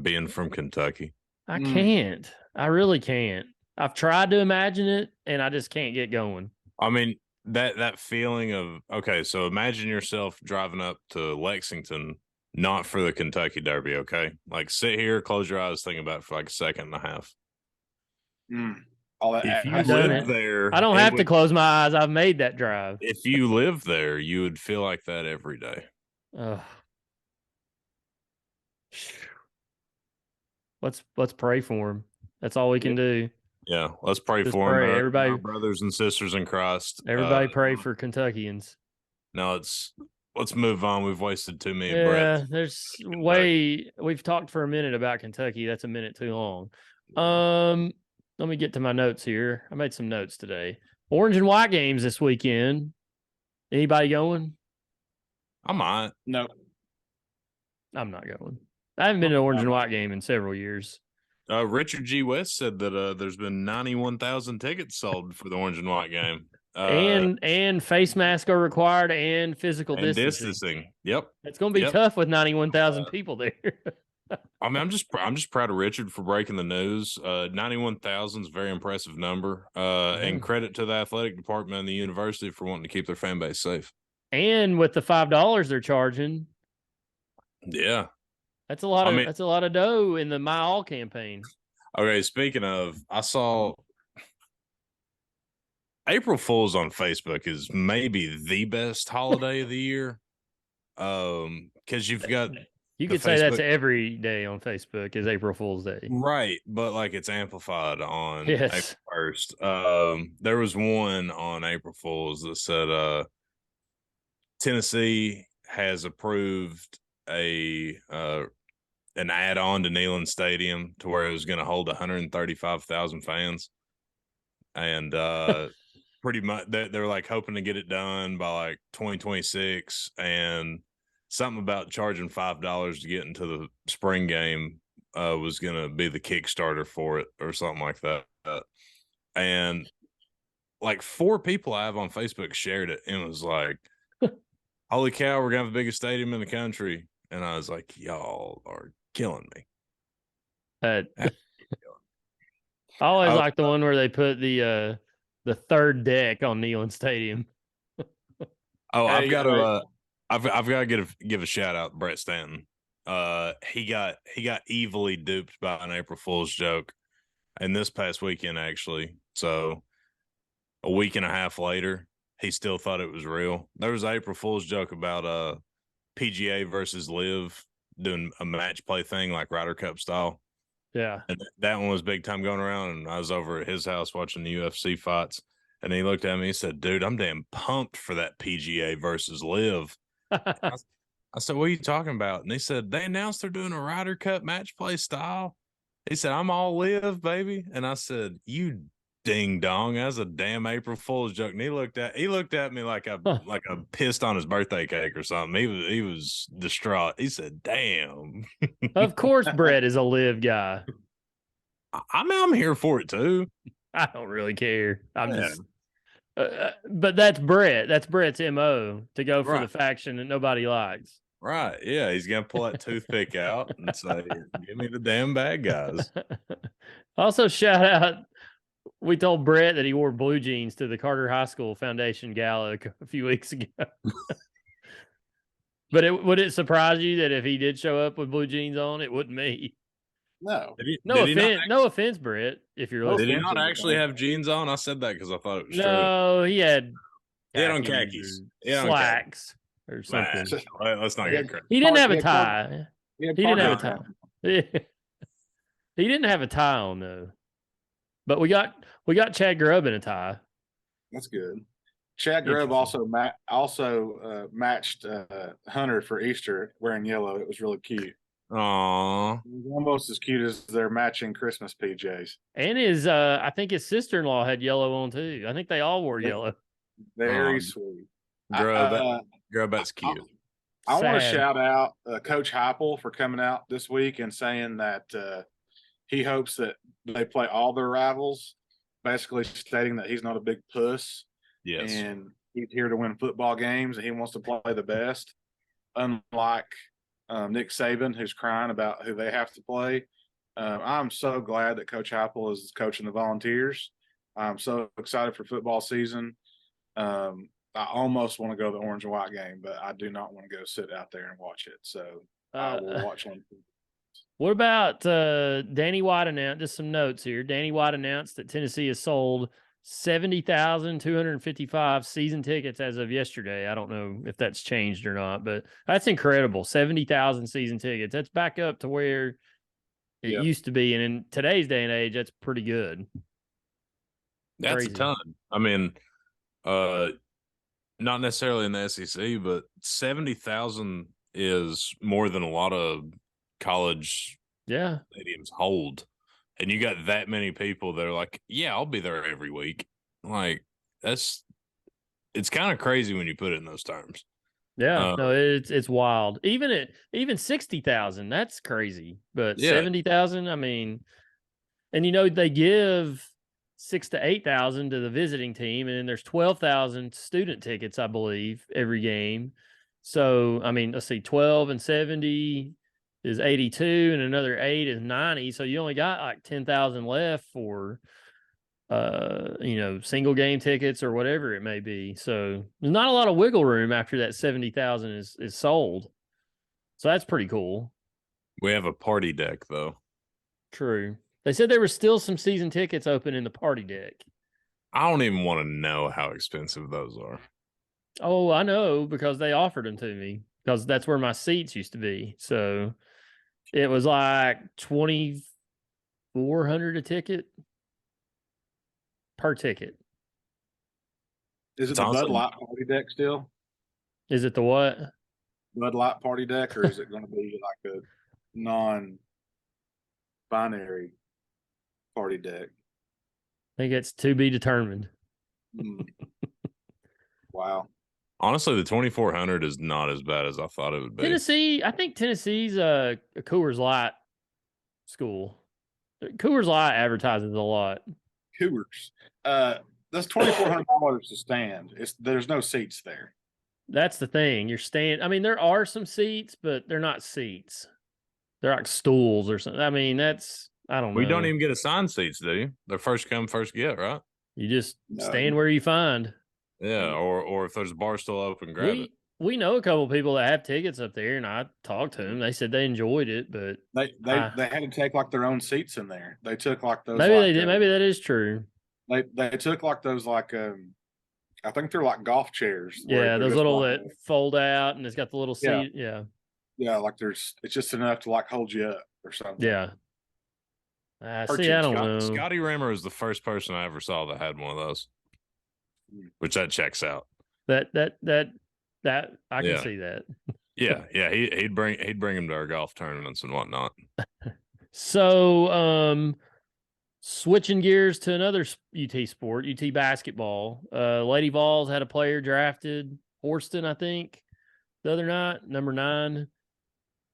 being from Kentucky? I can't. I really can't. I've tried to imagine it, and I just can't get going. I mean, that feeling of, okay, so imagine yourself driving up to Lexington, not for the Kentucky Derby, okay? Like, sit here, close your eyes, think about it for like a second and a half. All that If you I've done live it. there, I don't it have to would- close my eyes. I've made that drive. If you live there, you would feel like that every day. Ugh. Let's pray for him. That's all we can do. Yeah, let's pray Just for pray. him. Everybody- Our brothers and sisters in Christ. Everybody pray for Kentuckians. No, let's move on. We've wasted too many Yeah, breaths. there's Kentucky. we've talked for a minute about Kentucky. That's a minute too long. Let me get to my notes here. I made some notes today. Orange and white games this weekend. Anybody going? I might. No. I'm not going. I haven't been to an orange and white game in several years. Richard G. West said that there's been 91,000 tickets sold for the orange and white game. And face masks are required and physical And distancing. distancing. Yep. It's going to be tough with 91,000 people there. I mean, I'm just proud of Richard for breaking the news. 91,000 is a very impressive number. And credit to the athletic department and the university for wanting to keep their fan base safe. And with the $5 they're charging, yeah, that's a lot of dough in the My All campaign. Okay, speaking of, I saw April Fool's on Facebook is maybe the best holiday of the year. Because you've got you could say that's every day on Facebook is April Fool's Day. Right, but like it's amplified on April 1st. There was one on April Fool's that said Tennessee has approved an add-on to Neyland Stadium to where it was going to hold 135,000 fans, and pretty much they're like hoping to get it done by like 2026, and something about charging $5 to get into the spring game was going to be the Kickstarter for it or something like that. And like 4 people I have on Facebook shared it and was like, holy cow, we're going to have the biggest stadium in the country. And I was like, y'all are killing me. I always like the one where they put the third deck on Neyland Stadium. I've got to give a shout out to Brett Stanton. He got evilly duped by an April Fool's joke, and this past weekend actually. So a week and a half later, he still thought it was real. There was an April Fool's joke about PGA versus Live doing a match play thing like Ryder Cup style. Yeah, and that one was big time going around. And I was over at his house watching the UFC fights, and he looked at me and said, "Dude, I'm damn pumped for that PGA versus Live." I said, "What are you talking about?" And he said, "They announced they're doing a Ryder Cup match play style." He said, "I'm all Live, baby." And I said, "You ding dong, that's a damn April Fool's joke." And he looked at me like I pissed on his birthday cake or something. He was distraught. He said, "Damn." Of course, Brett is a Live guy. I'm here for it too. I don't really care. I'm just. But that's Brett. That's Brett's MO to go for the faction that nobody likes. Right. Yeah. He's going to pull that toothpick out and say, "Give me the damn bad guys." Also, shout out. We told Brett that he wore blue jeans to the Carter High School Foundation Gala a few weeks ago. But would it surprise you that if he did show up with blue jeans on, it wouldn't me? No. No offense, Brett, if you're listening. Did he not actually have jeans on? I said that because I thought it was true. No, he had on khakis. Slacks or something. Let's not get crazy. He didn't have a tie. He didn't have a tie. He didn't have a tie on though. But we got Chad Grubb in a tie. That's good. Chad Grubb also matched Hunter for Easter wearing yellow. It was really cute. Aww. It was almost as cute as their matching Christmas PJs. And his I think his sister-in-law had yellow on too. I think they all wore yellow. Very sweet. Grubb, that's cute. I want to shout out Coach Heupel for coming out this week and saying that he hopes that they play all their rivals basically stating that he's not a big puss Yes. and he's here to win football games and he wants to play the best. Unlike Nick Saban, who's crying about who they have to play. I'm so glad that Coach Heupel is coaching the Volunteers. I'm so excited for football season. I almost want to go to the orange and white game, but I do not want to go sit out there and watch it. So I will watch one. What about Danny White announced, just some notes here. Danny White announced that Tennessee has sold 70,255 season tickets as of yesterday. I don't know if that's changed or not, but that's incredible. 70,000 season tickets. That's back up to where it used to be. And in today's day and age, that's pretty good. That's Crazy. a ton. I mean, not necessarily in the SEC, but 70,000 is more than a lot of college stadiums hold. And you got that many people that are like, yeah, I'll be there every week. Like, it's kind of crazy when you put it in those terms. Yeah, no, it's wild. Even 60,000, that's crazy. But 70,000, I mean, and they give 6,000 to 8,000 to the visiting team, and then there's 12,000 student tickets, I believe, every game. So, I mean, let's see, 12 and 70 is 82, and another 8 is 90. So you only got like 10,000 left for single game tickets or whatever it may be. So there's not a lot of wiggle room after that 70,000 is sold. So that's pretty cool. We have a party deck though. True. They said there were still some season tickets open in the party deck. I don't even want to know how expensive those are. Oh, I know, because they offered them to me, because that's where my seats used to be. So it was like $2,400 a ticket per ticket. Is it the Bud Light party deck still? Is it the what? Bud Light party deck, or is it going to be like a non-binary party deck? I think it's to be determined. Wow. Honestly, the 2,400 is not as bad as I thought it would be. I think Tennessee's a Coors Light school. Coors Light advertises a lot. Coors. That's $2,400 to stand. There's no seats there. That's the thing. You're staying. I mean, there are some seats, but they're not seats. They're like stools or something. I mean, I don't know. We don't even get assigned seats, do you? They're first come, first get, right? You just stand where you find. Yeah, or if there's a bar still open, grab it. We know a couple of people that have tickets up there, and I talked to them. They said they enjoyed it, but they had to take like their own seats in there. They took like those. Maybe they did. Maybe that is true. They took like those I think they're like golf chairs. Yeah, those little that fold out, and it's got the little seat. Yeah. Yeah, like it's just enough to like hold you up or something. Yeah. I don't know. Scotty Rammer is the first person I ever saw that had one of those, which that checks out. That I can see that. Yeah, he'd bring him to our golf tournaments and whatnot. So, switching gears to another UT sport, UT basketball. Lady Vols had a player drafted, Horston, I think, the other night, number 9.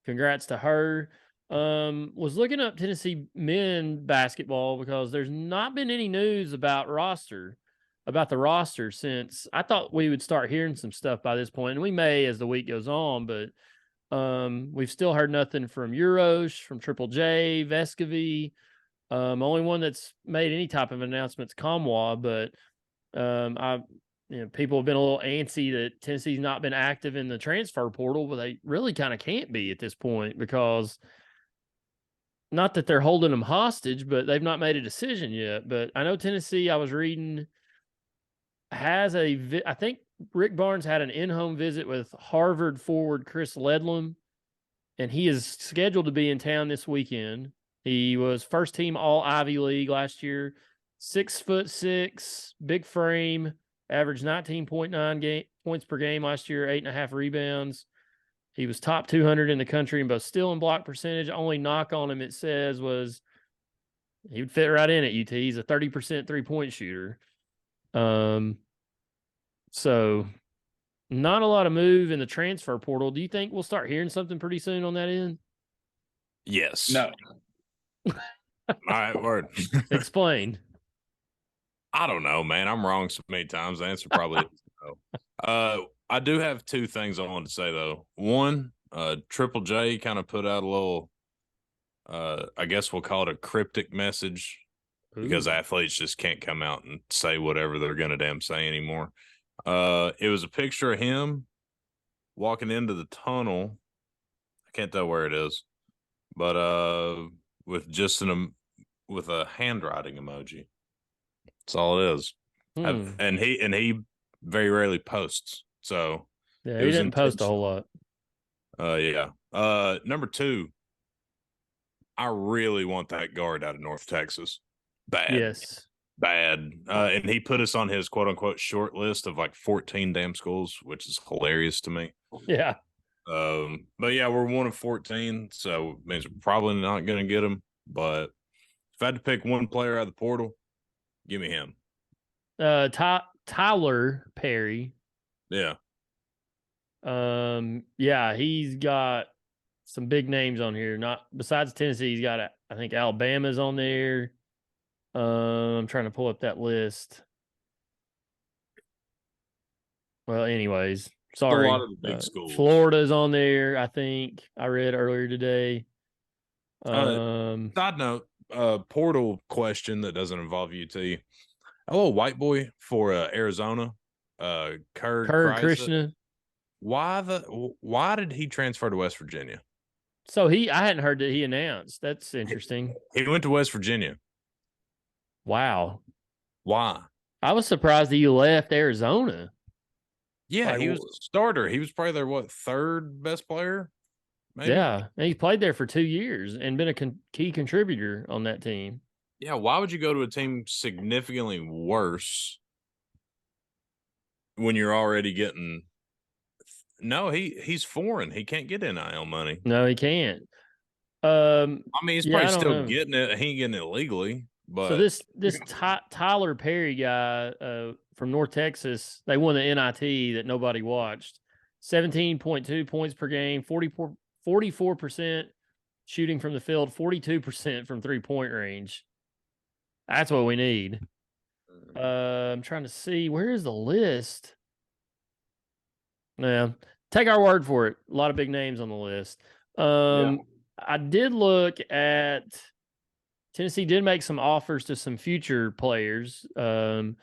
Congrats to her. Was looking up Tennessee men basketball because there's not been any news about the roster since I thought we would start hearing some stuff by this point, and we may as the week goes on, but we've still heard nothing from Urosh, from Triple J, Vescovy. Only one that's made any type of announcements, Kamwa, but people have been a little antsy that Tennessee's not been active in the transfer portal, but they really kind of can't be at this point, because not that they're holding them hostage, but they've not made a decision yet. But I know Tennessee, I was reading, I think Rick Barnes had an in-home visit with Harvard forward Chris Ledlam, and he is scheduled to be in town this weekend. He was first team all Ivy League last year, 6'6", big frame, averaged 19.9 points per game last year, 8.5 rebounds. He was top 200 in the country in both steal and block percentage. Only knock on him, it says, was he would fit right in at UT. He's a 30% three-point shooter. So not a lot of move in the transfer portal. Do you think we'll start hearing something pretty soon on that end? Yes. No. All right, word. Explain. I don't know, man. I'm wrong so many times. The answer probably is no. I do have two things I wanted to say though. One, Triple J kind of put out a little, I guess we'll call it a cryptic message because Ooh. athletes just can't come out and say whatever they're gonna damn say anymore. It was a picture of him walking into the tunnel. I can't tell where it is, but with just with a handwriting emoji. That's all it is. Hmm. And he very rarely posts. So Yeah, it he was didn't post a whole intentional. lot. Yeah. Number two, I really want that guard out of North Texas. Bad. Yes. Bad. And he put us on his quote unquote short list of like 14 damn schools, which is hilarious to me. Yeah. But yeah, we're 1 of 14, so it means we're probably not gonna get him. But if I had to pick one player out of the portal, give me him. Tyler Perry. Yeah. Yeah, he's got some big names on here. Not besides Tennessee, he's got I think Alabama's on there. I'm trying to pull up that list. Well, anyways, sorry. A lot of the big schools. Florida's on there, I think. I read earlier today. Side note, portal question that doesn't involve UT. A little white boy for Arizona, Kerr Krishna. Why did he transfer to West Virginia? So I hadn't heard that he announced. That's interesting. He went to West Virginia. Wow. Why? I was surprised that you left Arizona. Yeah, Like, he was a starter. He was probably their third best player? Maybe. Yeah, and he's played there for 2 years and been a key contributor on that team. Yeah, why would you go to a team significantly worse when you're already getting? No, he's foreign. He can't get NIL money. No, he can't. I mean, he's Yeah, probably I don't still know. getting it. He ain't getting it legally. But So this Tyler Perry guy from North Texas, they won the NIT that nobody watched. 17.2 points per game, 44% shooting from the field, 42% from 3-point range. That's what we need. I'm trying to see, where is the list? Yeah, take our word for it. A lot of big names on the list. I did look at Tennessee did make some offers to some future players in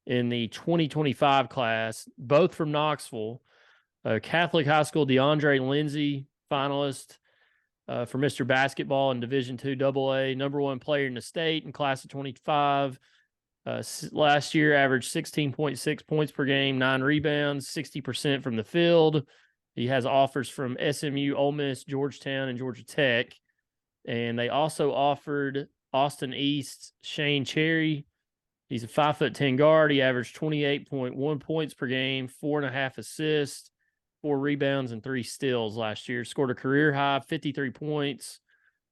the 2025 class, both from Knoxville. Catholic High School DeAndre Lindsay, finalist for Mr. Basketball in Division II AA, #1 player in the state in class of 25. Last year, averaged 16.6 points per game, 9 rebounds, 60% from the field. He has offers from SMU, Ole Miss, Georgetown, and Georgia Tech. And they also offered Austin East's Shane Cherry. He's a 5'10" guard. He averaged 28.1 points per game, 4.5 assists, 4 rebounds, and 3 steals last year. Scored a career high 53 points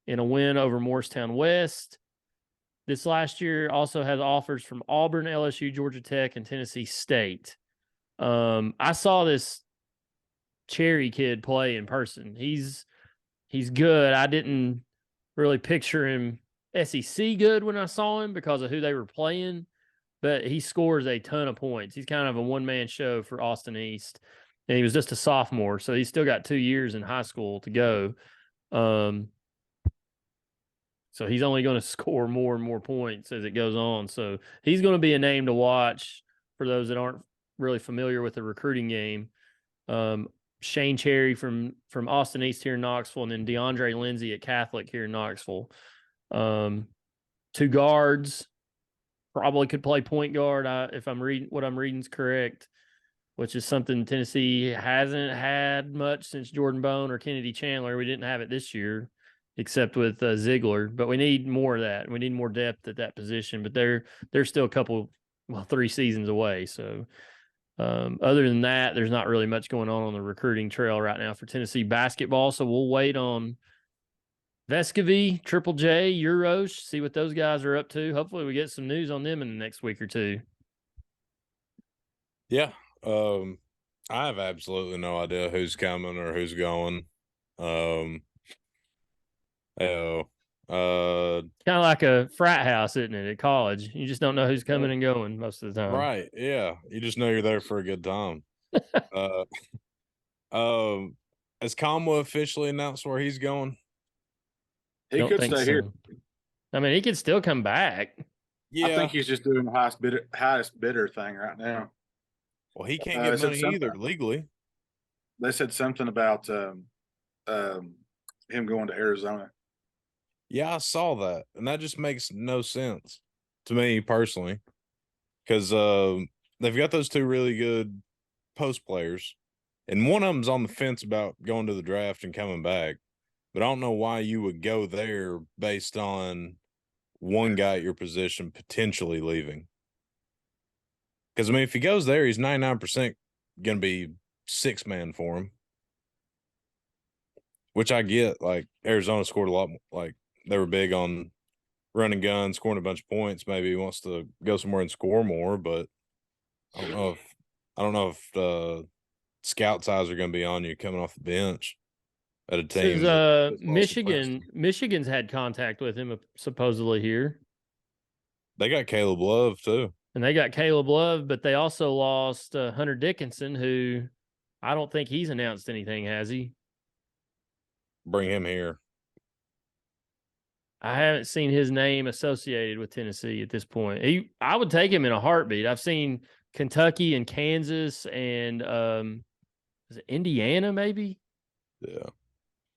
in a win over Morristown West. This last year also has offers from Auburn, LSU, Georgia Tech, and Tennessee State. I saw this Cherry kid play in person. He's good. I didn't really picture him SEC good when I saw him because of who they were playing, but he scores a ton of points. He's kind of a one-man show for Austin East, and he was just a sophomore, so he's still got 2 years in high school to go. So he's only going to score more and more points as it goes on. So he's going to be a name to watch for those that aren't really familiar with the recruiting game. Shane Cherry from Austin East here in Knoxville, and then DeAndre Lindsay at Catholic here in Knoxville. 2 guards, probably could play point guard if I'm reading what I'm reading is correct, which is something Tennessee hasn't had much since Jordan Bone or Kennedy Chandler. We didn't have it this year, except with Ziegler, but we need more of that. We need more depth at that position, but they're still 3 seasons away. So other than that, there's not really much going on the recruiting trail right now for Tennessee basketball. So we'll wait on Vescovy, Triple J, Euros, see what those guys are up to. Hopefully we get some news on them in the next week or two. Yeah. I have absolutely no idea who's coming or who's going. Kind of like a frat house, isn't it, at college? You just don't know who's coming and going most of the time. Right. Yeah. You just know you're there for a good time. uh, has Conway officially announced where he's going? He Don't could think stay so. here. I mean, he could still come back. I think he's just doing the highest bidder thing right now. Well, he can't get money either legally. They said something about him going to Arizona. Yeah, I saw that, and that just makes no sense to me personally, because they've got those two really good post players, and one of them's on the fence about going to the draft and coming back. But I don't know why you would go there based on one guy at your position potentially leaving. Because, I mean, if he goes there, he's 99% going to be six-man for him, which I get. Like, Arizona scored a lot. Like, they were big on running guns, scoring a bunch of points. Maybe he wants to go somewhere and score more, but I don't know if scout's eyes are going to be on you coming off the bench at a team. Michigan's had contact with him supposedly here. They got Caleb Love too, and they got Caleb Love, but they also lost Hunter Dickinson, who I don't think he's announced anything, has he? Bring him here. I haven't seen his name associated with Tennessee at this point. I would take him in a heartbeat. I've seen Kentucky and Kansas and is it Indiana maybe? Yeah.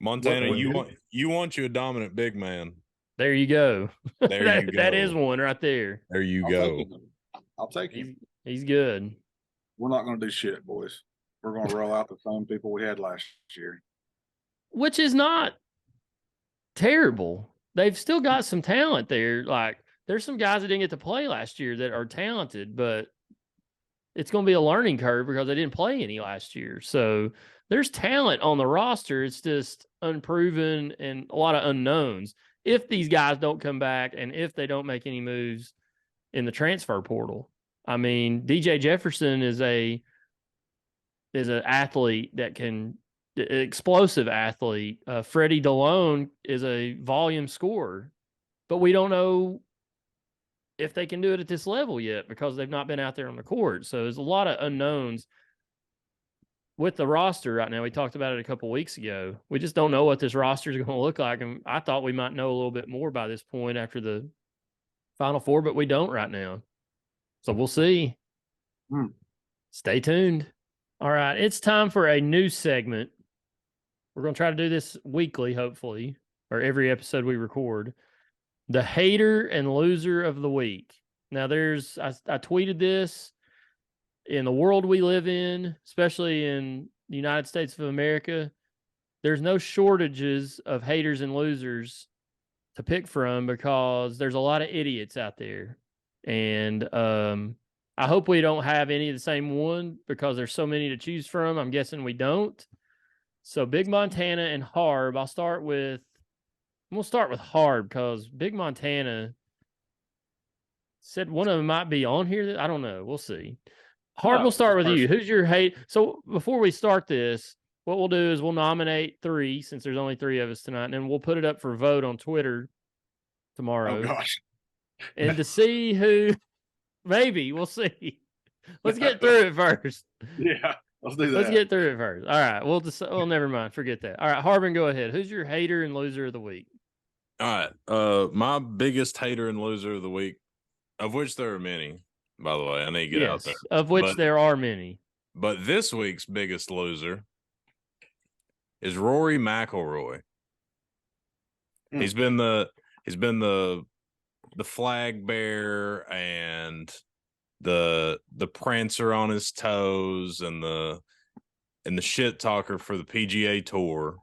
Montana, you want you a dominant big man. There you go. There you go. That is one right there. There you go. I'll take him. He's good. We're not going to do shit, boys. We're going to roll out the same people we had last year. Which is not terrible. They've still got some talent there. Like, there's some guys that didn't get to play last year that are talented, but it's going to be a learning curve because they didn't play any last year. So there's talent on the roster. It's just unproven and a lot of unknowns. If these guys don't come back and if they don't make any moves in the transfer portal. I mean, DJ Jefferson is an athlete that can explosive athlete. Freddie DeLone is a volume scorer, but we don't know if they can do it at this level yet because they've not been out there on the court. So there's a lot of unknowns with the roster right now. We talked about it a couple of weeks ago. We just don't know what this roster is going to look like. And I thought we might know a little bit more by this point after the Final Four, but we don't right now. So we'll see. Stay tuned. All right. It's time for a new segment. We're going to try to do this weekly, hopefully, or every episode we record. The hater and loser of the week. Now, I tweeted this. In the world we live in, especially in the United States of America, there's no shortages of haters and losers to pick from because there's a lot of idiots out there. And I hope we don't have any of the same one because there's so many to choose from. I'm guessing we don't. So Big Montana and Harb, we'll start with Harb because Big Montana said one of them might be on here. I don't know. We'll see. Harb, we'll start with you. Who's your hate? So before we start this, what we'll do is we'll nominate 3 since there's only 3 of us tonight, and then we'll put it up for vote on Twitter tomorrow. Oh, gosh. And to see who, maybe, we'll see. Let's get through it first. Yeah, let's do that. Let's get through it first. All right. Well, never mind. Forget that. All right, Harbin, go ahead. Who's your hater and loser of the week? All right. My biggest hater and loser of the week, of which there are many, by the way. I need to get out there. Of which there are many. But this week's biggest loser is Rory McIlroy. He's been the flag bearer and the prancer on his toes and the shit talker for the PGA Tour.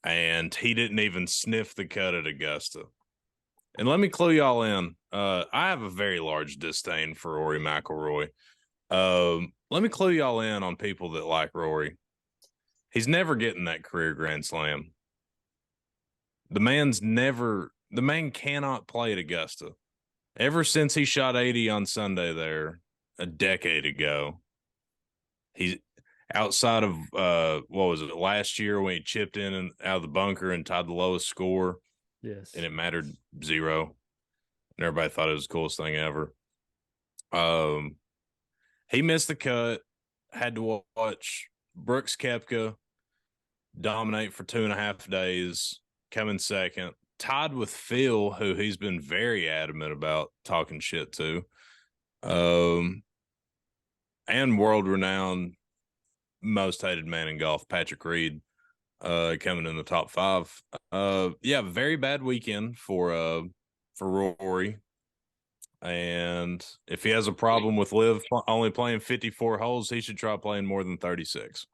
And he didn't even sniff the cut at Augusta. And let me clue y'all in. I have a very large disdain for Rory McIlroy. Let me clue y'all in on people that like Rory. He's never getting that career Grand Slam. The man cannot play at Augusta. Ever since he shot 80 on Sunday there a decade ago, he's outside of what was it, last year when he chipped in and out of the bunker and tied the lowest score. Yes. And it mattered zero. And everybody thought it was the coolest thing ever. He missed the cut, had to watch Brooks Koepka dominate for 2.5 days, come in second, tied with Phil, who he's been very adamant about talking shit to. And world-renowned most hated man in golf, Patrick Reed, coming in the top 5. Yeah, very bad weekend for Rory. And if he has a problem with Liv only playing 54 holes, he should try playing more than 36.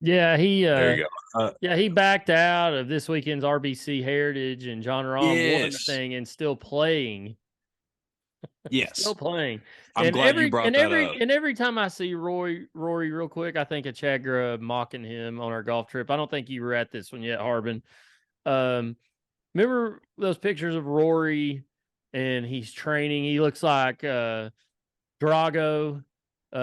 Yeah, There you go. he backed out of this weekend's RBC Heritage, and John Rahm won the Yes. thing and still playing. Yes. Still playing. I'm glad you brought that up. And every time I see Rory real quick, I think of Chad Grubb mocking him on our golf trip. I don't think you were at this one yet, Harbin. Remember those pictures of Rory and he's training? He looks like Drago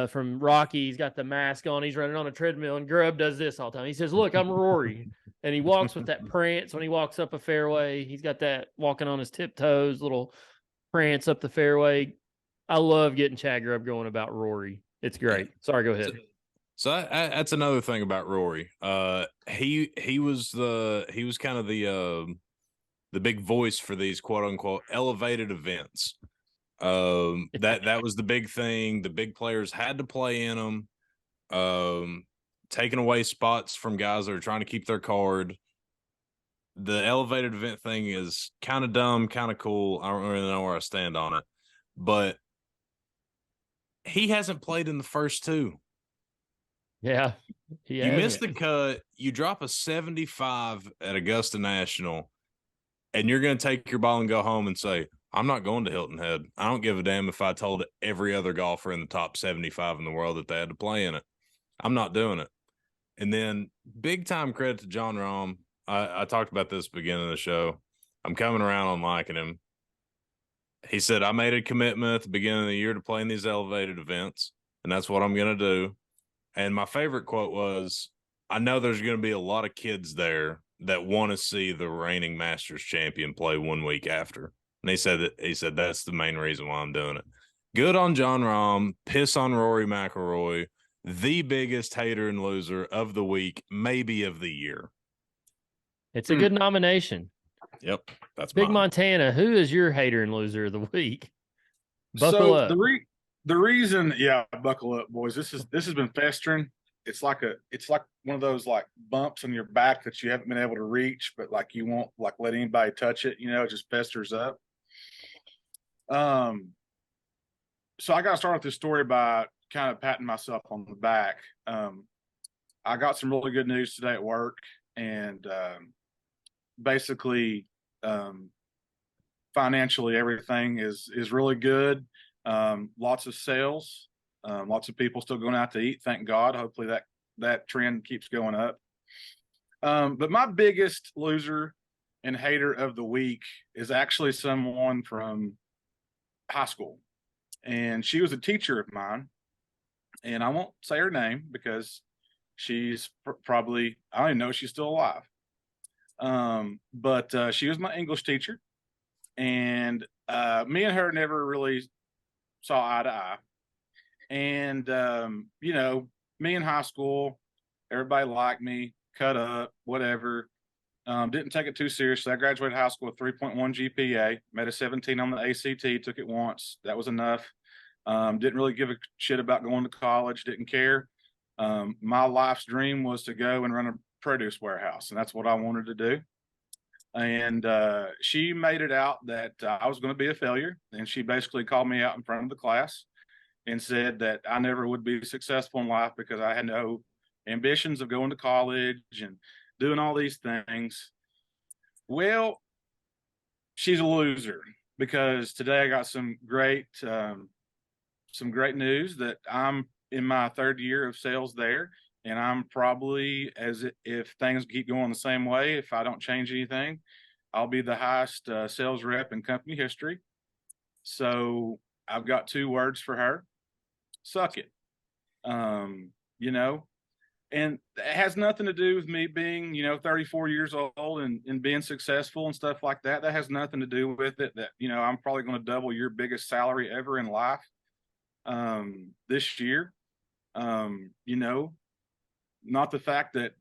from Rocky. He's got the mask on. He's running on a treadmill, and Grubb does this all the time. He says, "Look, I'm Rory." And he walks with that prance when he walks up a fairway. He's got that walking on his tiptoes, little prance up the fairway. I love getting Chad Grubb going about Rory. It's great. Sorry, go ahead. So that's another thing about Rory. He was kind of the big voice for these quote unquote elevated events. That was the big thing. The big players had to play in them. Taking away spots from guys that are trying to keep their card. The elevated event thing is kind of dumb, kind of cool. I don't really know where I stand on it, but he hasn't played in the first 2. Yeah. You missed the cut. You drop a 75 at Augusta National, and you're going to take your ball and go home and say, I'm not going to Hilton Head. I don't give a damn if I told every other golfer in the top 75 in the world that they had to play in it. I'm not doing it. And then big time credit to John Rahm. I talked about this at the beginning of the show. I'm coming around on liking him. He said, I made a commitment at the beginning of the year to play in these elevated events, and that's what I'm going to do. And my favorite quote was, I know there's going to be a lot of kids there that want to see the reigning Masters champion play 1 week after. And he said that's the main reason why I'm doing it. Good on John Rahm. Piss on Rory McIlroy, the biggest hater and loser of the week, maybe of the year. It's a good nomination. Yep, that's Big mine. Montana. Who is your hater and loser of the week? Buckle up. The reason, buckle up, boys. This has been festering. It's like one of those like bumps on your back that you haven't been able to reach, but like you won't like let anybody touch it. It just festers up. So I got to start with this story by kind of patting myself on the back. I got some really good news today at work, and basically, financially, everything is really good. Lots of sales, lots of people still going out to eat. Thank God. Hopefully that trend keeps going up. But my biggest loser and hater of the week is actually someone from high school, and she was a teacher of mine, and I won't say her name because she's probably, I don't even know if she's still alive. But she was my English teacher, and me and her never really saw eye to eye. And me in high school, everybody liked me, cut up, whatever. Didn't take it too seriously. I graduated high school with 3.1 GPA, made a 17 on the ACT, took it once. That was enough. Didn't really give a shit about going to college, didn't care. My life's dream was to go and run a produce warehouse, and that's what I wanted to do. And she made it out that I was going to be a failure, and she basically called me out in front of the class and said that I never would be successful in life because I had no ambitions of going to college and doing all these things. Well, she's a loser, because today I got some great news that I'm in my 3rd year of sales there, and I'm probably, if things keep going the same way, if I don't change anything, I'll be the highest sales rep in company history. So I've got 2 words for her: suck it. And it has nothing to do with me being, 34 years old and being successful and stuff like that. That has nothing to do with it. That, I'm probably going to double your biggest salary ever in life this year. Not the fact that,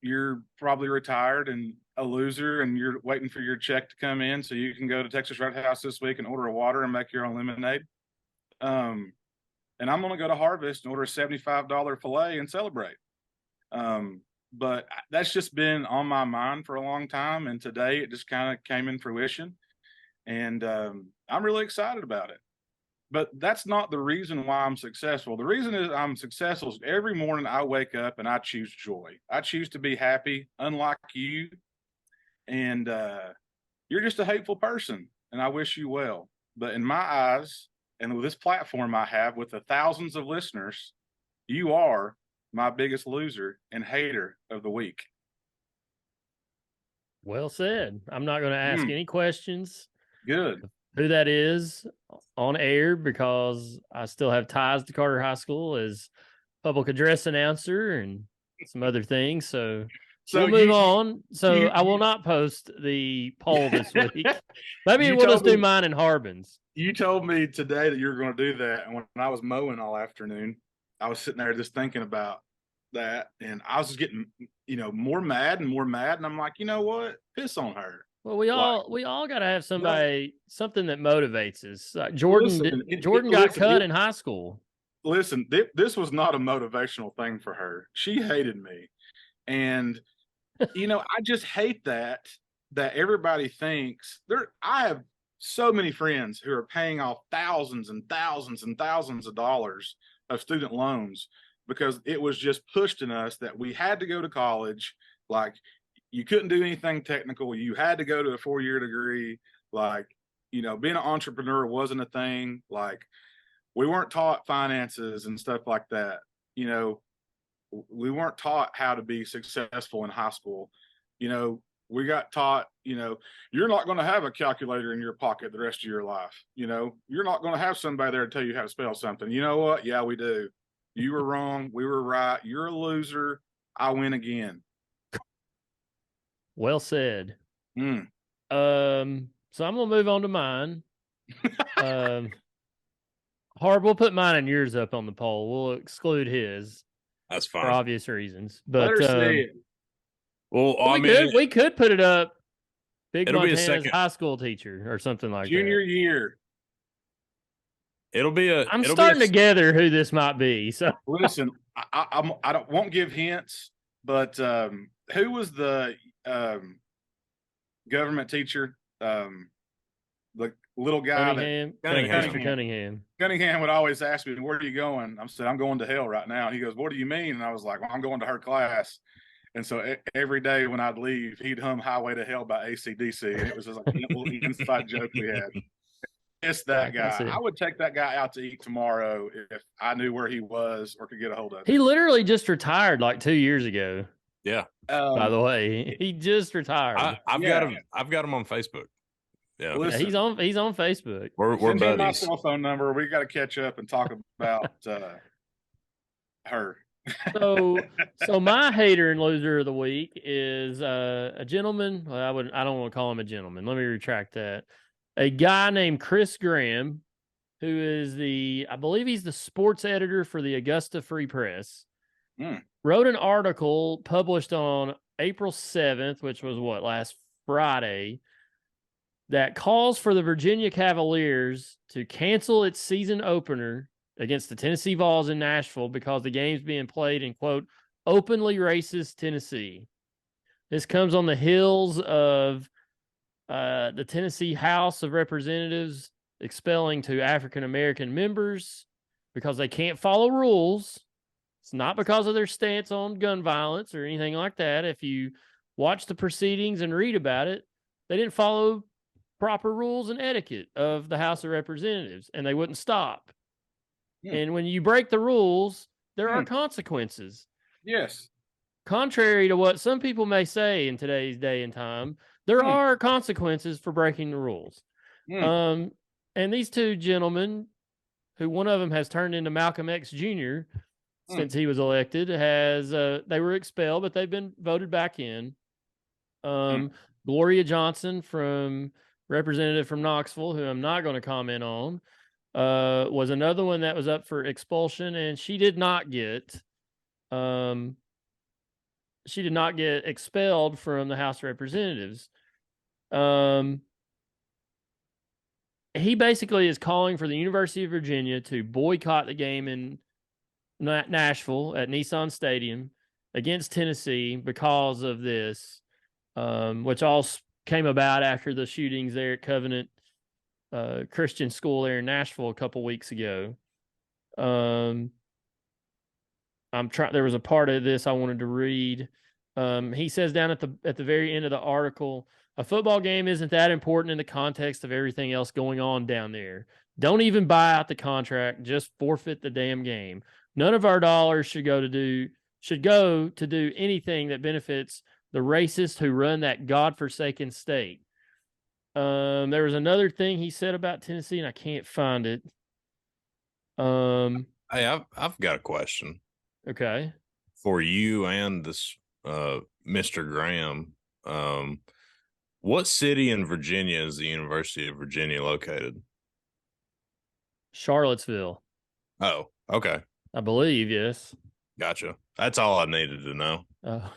you're probably retired and a loser and you're waiting for your check to come in so you can go to Texas Roadhouse this week and order a water and make your own lemonade. And I'm going to go to Harvest and order a $75 filet and celebrate. But that's just been on my mind for a long time. And today it just kind of came in fruition. And I'm really excited about it. But that's not the reason why I'm successful. The reason is I'm successful is every morning I wake up and I choose joy. I choose to be happy, unlike you. And you're just a hateful person, and I wish you well. But in my eyes, and with this platform I have with the thousands of listeners, you are my biggest loser and hater of the week. Well said. I'm not going to ask any questions. Good. Who that is on air, because I still have ties to Carter High School as public address announcer and some other things. So we'll move on. So I will not post the poll this week. Maybe we'll just do mine in Harbin's. You told me today that you were going to do that. And when I was mowing all afternoon, I was sitting there just thinking about that. And I was just getting, more mad and more mad. And I'm like, you know what? Piss on her. Well, we all got to have something that motivates us. Jordan got cut in high school. Listen, this was not a motivational thing for her. She hated me. And, I just hate that everybody thinks I have so many friends who are paying off thousands and thousands and thousands of dollars of student loans because it was just pushed in us that we had to go to college. Like, you couldn't do anything technical. You had to go to a 4-year degree. Like, being an entrepreneur wasn't a thing. Like, we weren't taught finances and stuff like that. We weren't taught how to be successful in high school. We got taught, you're not going to have a calculator in your pocket the rest of your life. You're not going to have somebody there to tell you how to spell something. You know what? Yeah, we do. You were wrong. We were right. You're a loser. I win again. Well said. So I'm gonna move on to mine. Harb, we'll put mine and yours up on the poll. We'll exclude his. That's fine for obvious reasons. But well, we could put it up. Big it'll Montana's be a second high school teacher or something like junior that. year. I'm starting to gather who this might be. So listen, I won't give hints, but who was the government teacher? The little guy Cunningham. Cunningham would always ask me, "Where are you going?" I said, "I'm going to hell right now." He goes, "What do you mean?" And I was like, "Well, I'm going to her class." And so every day when I'd leave, he'd hum "Highway to Hell" by AC/DC, and it was just like a little inside joke we had. It's that guy. I would take that guy out to eat tomorrow if I knew where he was or could get a hold of him. He literally just retired like 2 years ago. Yeah. By the way, he just retired. I've got him on Facebook. Yeah, listen, he's on Facebook. We're Send buddies. him my cell phone number. We got to catch up and talk about her. So my hater and loser of the week is a gentleman. Well, I don't want to call him a gentleman. Let me retract that. A guy named Chris Graham, who is I believe he's the sports editor for the Augusta Free Press, wrote an article published on April 7th, which was last Friday, that calls for the Virginia Cavaliers to cancel its season opener against the Tennessee Vols in Nashville because the game's being played in, quote, openly racist Tennessee. This comes on the heels of the Tennessee House of Representatives expelling 2 African-American members because they can't follow rules. It's not because of their stance on gun violence or anything like that. If you watch the proceedings and read about it, they didn't follow proper rules and etiquette of the House of Representatives, and they wouldn't stop. And when you break the rules, there are consequences. Yes. Contrary to what some people may say in today's day and time, there are consequences for breaking the rules. And these 2 gentlemen, who one of them has turned into Malcolm X Jr., since he was elected, has they were expelled, but they've been voted back in. Gloria Johnson, representative from Knoxville, who I'm not going to comment on, was another one that was up for expulsion, and she did not get expelled from the House of Representatives. He basically is calling for the University of Virginia to boycott the game in Nashville at Nissan Stadium against Tennessee because of this, which all came about after the shootings there at Covenant Christian School there in Nashville a couple weeks ago. There was a part of this I wanted to read. He says down at the very end of the article, a football game isn't that important in the context of everything else going on down there. Don't even buy out the contract, just forfeit the damn game. None of our dollars should go to do anything that benefits the racists who run that godforsaken state. There was another thing he said about Tennessee, and I can't find it. Hey, I've got a question. Okay. For you and this Mr. Graham. What city in Virginia is the University of Virginia located? Charlottesville. Oh, okay. I believe, yes. Gotcha. That's all I needed to know. I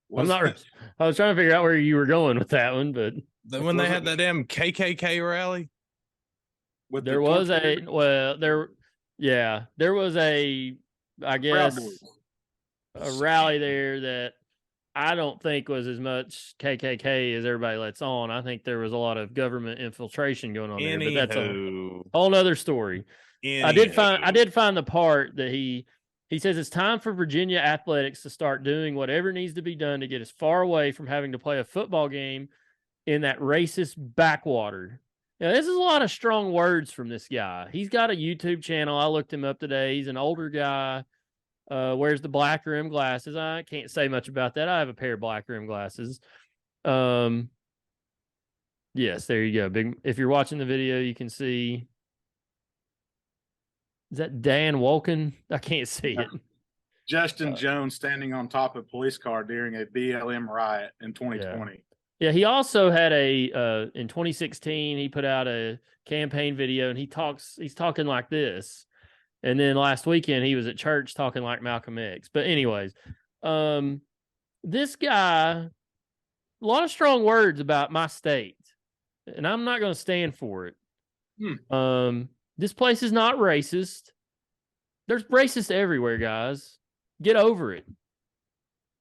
was trying to figure out where you were going with that one, but when they had that damn KKK rally, there was a rally there that I don't think was as much KKK as everybody lets on. I think there was a lot of government infiltration going on there, but that's a whole other story. I did find the part that he says it's time for Virginia athletics to start doing whatever needs to be done to get as far away from having to play a football game in that racist backwater. Now, this is a lot of strong words from this guy. He's got a YouTube channel. I looked him up today. He's an older guy. Wears the black rim glasses. I can't say much about that. I have a pair of black rim glasses. Yes, there you go. Big. If you're watching the video, you can see. Is that Dan Wolken? I can't see it. Justin Jones standing on top of a police car during a BLM riot in 2020. Yeah, he also had in 2016, he put out a campaign video, and he's talking like this. And then last weekend, he was at church talking like Malcolm X. But anyways, this guy, a lot of strong words about my state, and I'm not going to stand for it. This place is not racist. There's racists everywhere, guys. Get over it.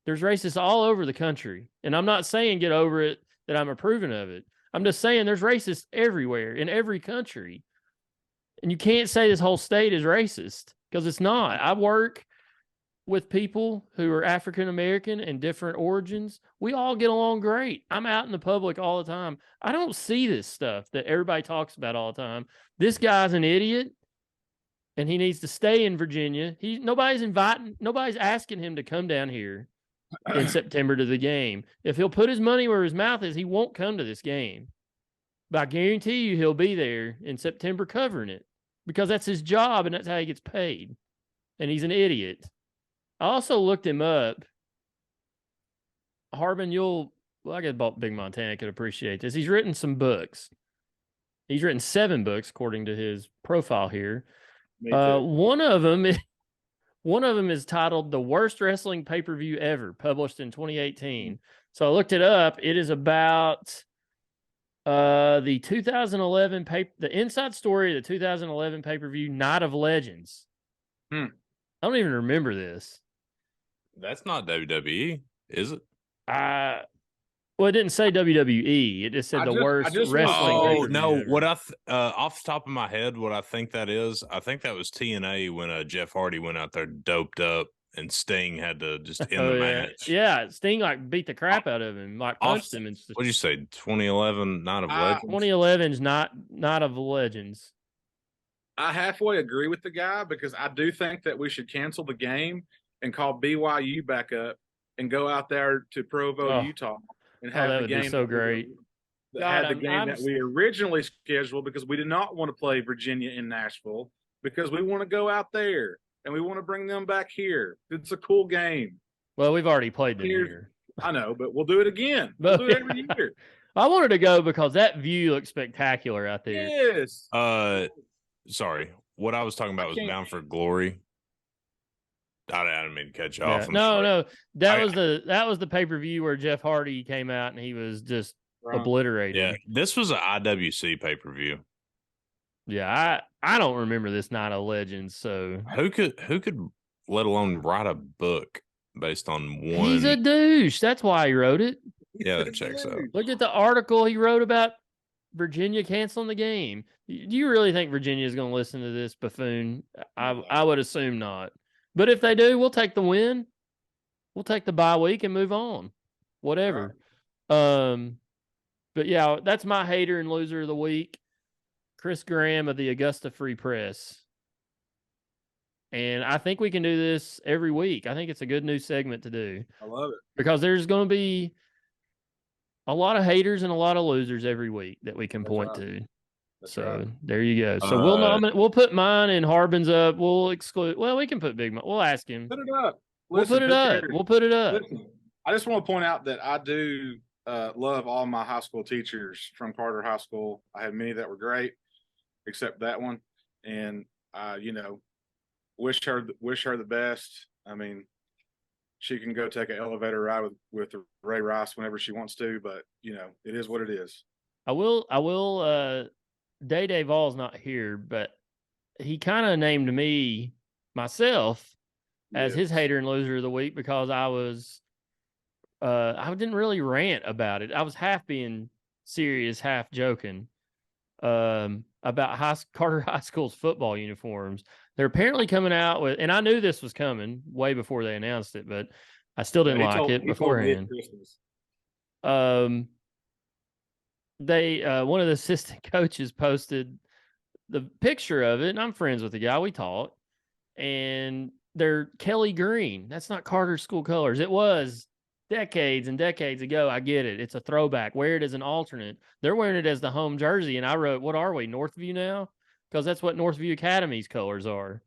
There's racists all over the country. And I'm not saying get over it that I'm approving of it. I'm just saying there's racists everywhere in every country. And you can't say this whole state is racist because it's not. I work with people who are African American and different origins. We all get along great. I'm out in the public all the time. I don't see this stuff that everybody talks about all the time. This guy's an idiot, and he needs to stay in Virginia. Nobody's asking him to come down here in September to the game. If he'll put his money where his mouth is, he won't come to this game. But I guarantee you he'll be there in September covering it because that's his job and that's how he gets paid. And he's an idiot. I also looked him up. Harbin, I guess Big Montana could appreciate this. He's written some books. He's written 7 books according to his profile here. One of them is titled "The Worst Wrestling Pay-Per-View Ever," published in 2018. So I looked it up. It is about the 2011 the inside story of the 2011 pay-per-view Night of Legends. I don't even remember this. That's not WWE, is it? Well, it didn't say WWE. It just said the worst wrestling. Oh no! What off the top of my head, what I think that is, I think that was TNA when Jeff Hardy went out there doped up and Sting had to just end the match. Yeah, Sting beat the crap out of him, punched him. What'd you say? 2011 Night of Legends. 2011's Night of Legends. I halfway agree with the guy because I do think that we should cancel the game and call BYU back up and go out there to Provo, Utah, and have that the would game. Be so great. Had the game that we originally scheduled because we did not want to play Virginia in Nashville because we want to go out there and we want to bring them back here. It's a cool game. Well, we've already played them here. I know, but we'll do it again. We'll do it every year. I wanted to go because that view looks spectacular out there. Yes. Sorry. What I was talking about was Bound for Glory. I didn't mean to cut you off. No. That was the pay-per-view where Jeff Hardy came out and he was just obliterated. Yeah, this was an IWC pay-per-view. Yeah, I don't remember this Night of Legends. So who could let alone write a book based on one? He's a douche. That's why he wrote it. Yeah, that checks out. Look at the article he wrote about Virginia canceling the game. Do you really think Virginia is going to listen to this buffoon? I would assume not. But if they do, we'll take the win. We'll take the bye week and move on. Whatever. Right. But yeah, that's my hater and loser of the week. Chris Graham of the Augusta Free Press. And I think we can do this every week. I think it's a good new segment to do. I love it. Because there's going to be a lot of haters and a lot of losers every week that we can point to. So there you go. So we'll put mine and Harbin's up. We'll exclude. Well, we can put Big Mike. We'll ask him. Put it up. We'll put it up. We'll put it up. Listen, I just want to point out that I do love all my high school teachers from Carter High School. I had many that were great, except that one. And wish her the best. I mean, she can go take an elevator ride with Ray Rice whenever she wants to, but it is what it is. I will Day Vols not here, but he kind of named me myself as his hater and loser of the week because I didn't really rant about it. I was half being serious, half joking about Carter High School's football uniforms. They're apparently coming out with, and I knew this was coming way before they announced it, but I still didn't like it beforehand. One of the assistant coaches posted the picture of it, and I'm friends with the guy. We talked, and they're Kelly green. That's not Carter School colors. It was decades and decades ago. I get it. It's a throwback. Wear it as an alternate. They're wearing it as the home jersey, and I wrote, "What are we, Northview now?" Because that's what Northview Academy's colors are.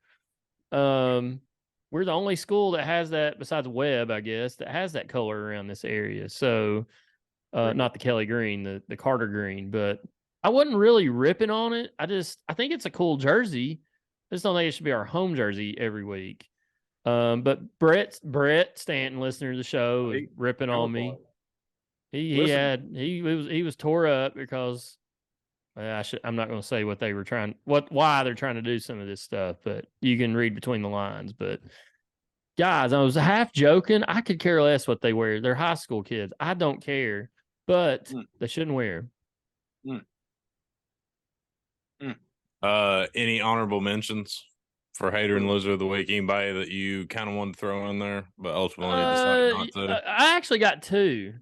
We're the only school that has that, besides Webb, I guess, that has that color around this area. So. Not the Kelly green, the Carter green, but I wasn't really ripping on it. I think it's a cool jersey. I just don't think it should be our home jersey every week. But Brett Stanton, listener to the show, was ripping on me. He was tore up because I'm not going to say why they're trying to do some of this stuff, but you can read between the lines. But guys, I was half joking. I could care less what they wear. They're high school kids. I don't care. But they shouldn't wear. Any honorable mentions for hater and loser of the week? Anybody that you kind of wanted to throw in there, but ultimately decided not to? I actually got two.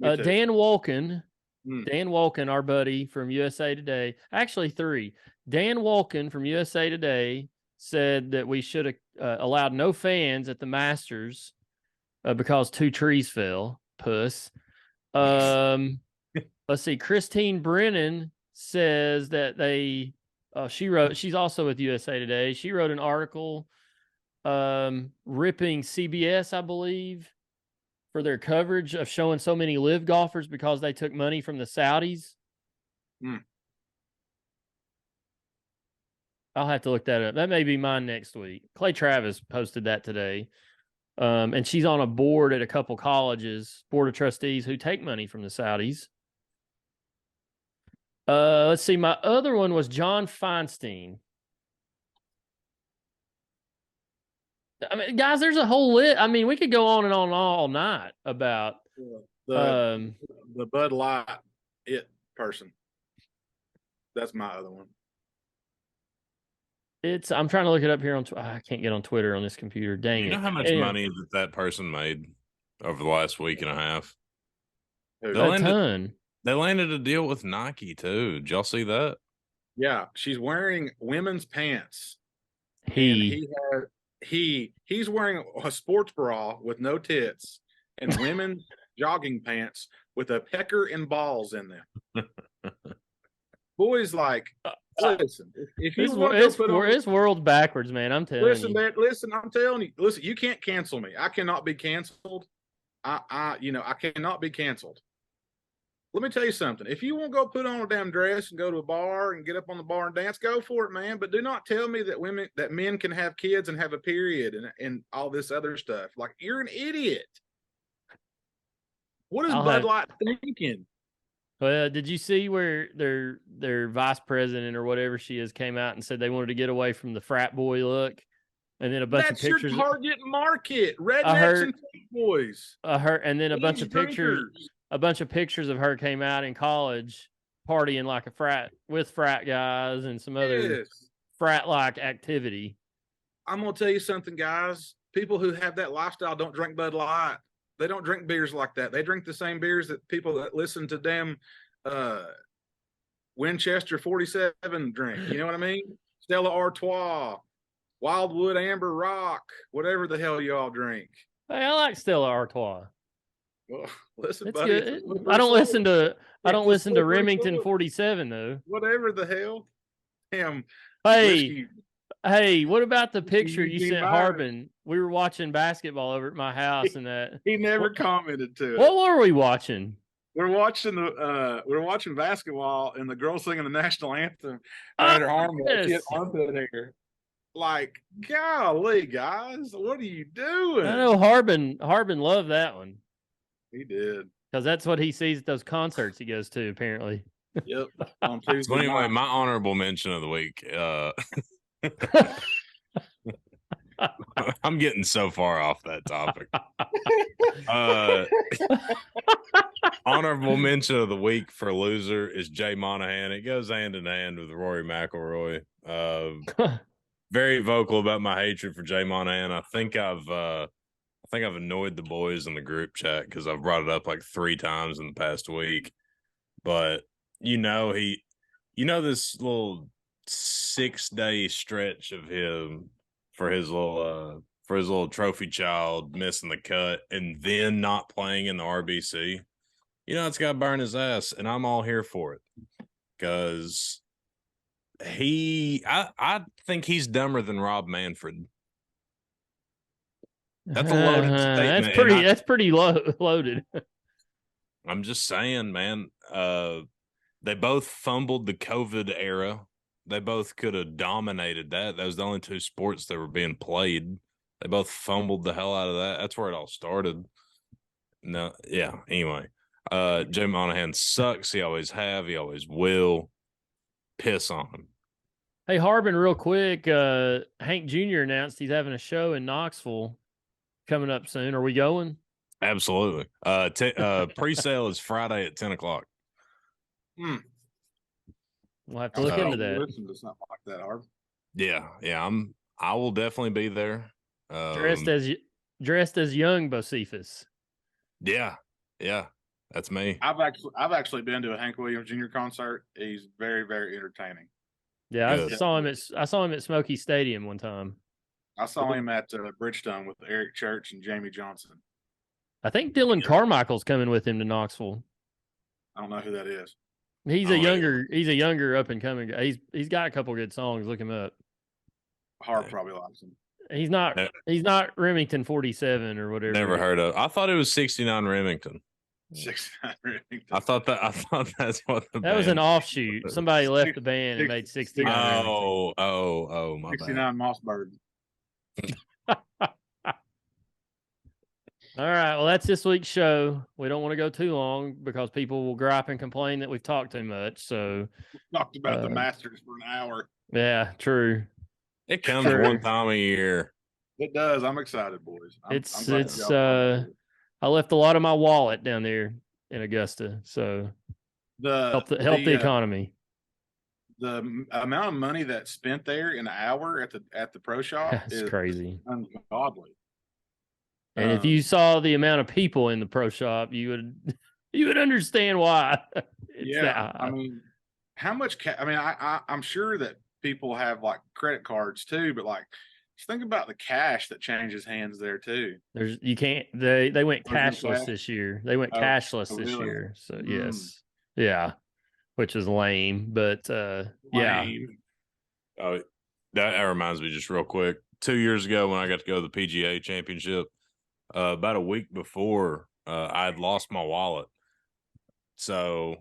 Dan Wolken. Dan Wolken, our buddy from USA Today. Actually, three. Dan Wolken from USA Today said that we should have allowed no fans at the Masters because 2 trees fell. Puss. Let's see. Christine Brennan says that she's also with USA Today. She wrote an article ripping CBS, I believe, for their coverage of showing so many live golfers because they took money from the Saudis. I'll have to look that up. That may be mine next week. Clay Travis posted that today. And she's on a board at a couple colleges, board of trustees who take money from the Saudis. Let's see. My other one was John Feinstein. I mean, guys, there's a whole list. I mean, we could go on and on all night about the Bud Light person. That's my other one. I'm trying to look it up here I can't get on Twitter on this computer. Dang it. You know how much money that person made over the last week and a half? A ton. They landed a deal with Nike too. Did y'all see that? Yeah, she's wearing women's pants. He's wearing a sports bra with no tits and women's jogging pants with a pecker and balls in them. Boys, like, Listen, if you want to put on, it's world backwards, man. I'm telling listen, you. man, listen, I'm telling you, listen, you can't cancel me. I cannot be canceled. I cannot be canceled. Let me tell you something. If you want to go put on a damn dress and go to a bar and get up on the bar and dance, go for it, man. But do not tell me that men can have kids and have a period and all this other stuff. Like, you're an idiot. What is Bud Light thinking? Well, did you see where their vice president or whatever she is came out and said they wanted to get away from the frat boy look, and then a bunch of pictures. That's your target market, rednecks and boys. And then a bunch of pictures of her came out in college partying like a frat with frat guys and some other frat-like activity. I'm gonna tell you something, guys. People who have that lifestyle don't drink Bud Light. They don't drink beers like that. They drink the same beers that people that listen to them Winchester 47 drink. You know what I mean? Stella Artois, Wildwood Amber Rock, whatever the hell y'all drink. Hey, I like Stella Artois. Well, listen, it's buddy. Good. I don't listen to Remington 47 though. Whatever the hell. Damn. Hey, what about the picture you sent Harbin? We were watching basketball over at my house, and that he never commented to it. What were we watching? We're watching basketball, and the girl singing the national anthem. Her armpit hair. Like, golly, guys, what are you doing? I know Harbin loved that one. He did, because that's what he sees at those concerts he goes to. Apparently. Yep. So anyway, my honorable mention of the week. I'm getting so far off that topic. Honorable mention of the week for loser is Jay Monahan. It goes hand in hand with Rory McIlroy. Very vocal about my hatred for Jay Monahan. I think I've annoyed the boys in the group chat because I've brought it up like 3 times in the past week. But this little 6-day stretch of him for his little trophy child missing the cut and then not playing in the RBC. It's got to burn his ass, and I'm all here for it because I think he's dumber than Rob Manfred. That's a loaded statement. That's pretty loaded. I'm just saying, man. They both fumbled the COVID era. They both could have dominated that. That was the only 2 sports that were being played. They both fumbled the hell out of that. That's where it all started. No, yeah. Anyway, Jay Monahan sucks. He always have. He always will. Piss on him. Hey, Harbin, real quick. Hank Jr. announced he's having a show in Knoxville coming up soon. Are we going? Absolutely. Pre-sale is Friday at 10:00. We'll have to look into that. Listen to something like that, Harv. Yeah. I will definitely be there. Dressed as young Bocephus. Yeah, that's me. I've actually been to a Hank Williams Jr. concert. He's very, very entertaining. Yeah, I saw him at Smoky Stadium one time. I saw him at Bridgestone with Eric Church and Jamie Johnson. I think Dylan Carmichael's coming with him to Knoxville. I don't know who that is. He's a younger up and coming guy. He's got a couple good songs. Look him up. Harv probably likes him. He's not Remington 47 or whatever. Never heard of. I thought it was 69 Remington. 69 Remington. I thought that's what that was an offshoot. Somebody left the band and made 69. Oh, my 69 bad. Mossberg. All right. Well, that's this week's show. We don't want to go too long because people will gripe and complain that we've talked too much. So we talked about the Masters for an hour. Yeah, true. It comes one time a year. It does. I'm excited, boys. I left a lot of my wallet down there in Augusta, so help the economy. The amount of money that's spent there in an hour at the pro shop is crazy, ungodly. And if you saw the amount of people in the pro shop, you would understand why. I mean, how much? I'm sure that people have like credit cards too, but like, just think about the cash that changes hands there too. They went cashless this year. They went cashless this year. So yes, yeah. which is lame. But yeah, Lame. Oh, that reminds me just real quick. 2 years ago when I got to go to the PGA Championship, about a week before, I had lost my wallet. So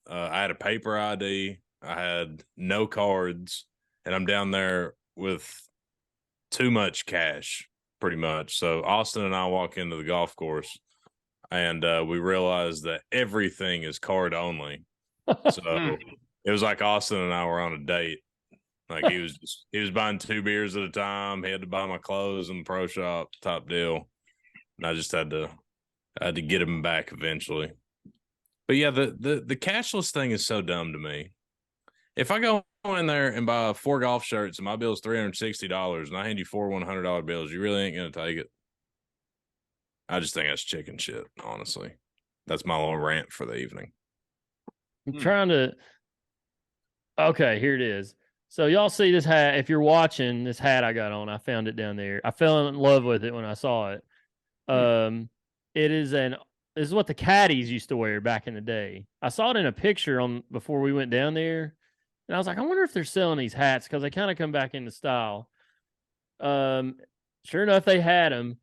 I had a paper ID. I had no cards, and I'm down there with too much cash, pretty much. So Austin and I walk into the golf course, and we realized that everything is card only. So it was like Austin and I were on a date. Like he was buying 2 beers at a time. He had to buy my clothes in the pro shop, top deal. And I just had to get him back eventually. But yeah, the cashless thing is so dumb to me. If I go in there and buy 4 golf shirts and my bill is $360 and I hand you 4 $100 bills, you really ain't gonna take it. I just think that's chicken shit, honestly. That's my little rant for the evening. I'm trying to. Okay, here it is. So y'all see this hat? If you're watching this hat I got on, I found it down there. I fell in love with it when I saw it. It is this is what the caddies used to wear back in the day. I saw it in a picture before we went down there, and I was like, I wonder if they're selling these hats because they kind of come back into style. Sure enough, they had them.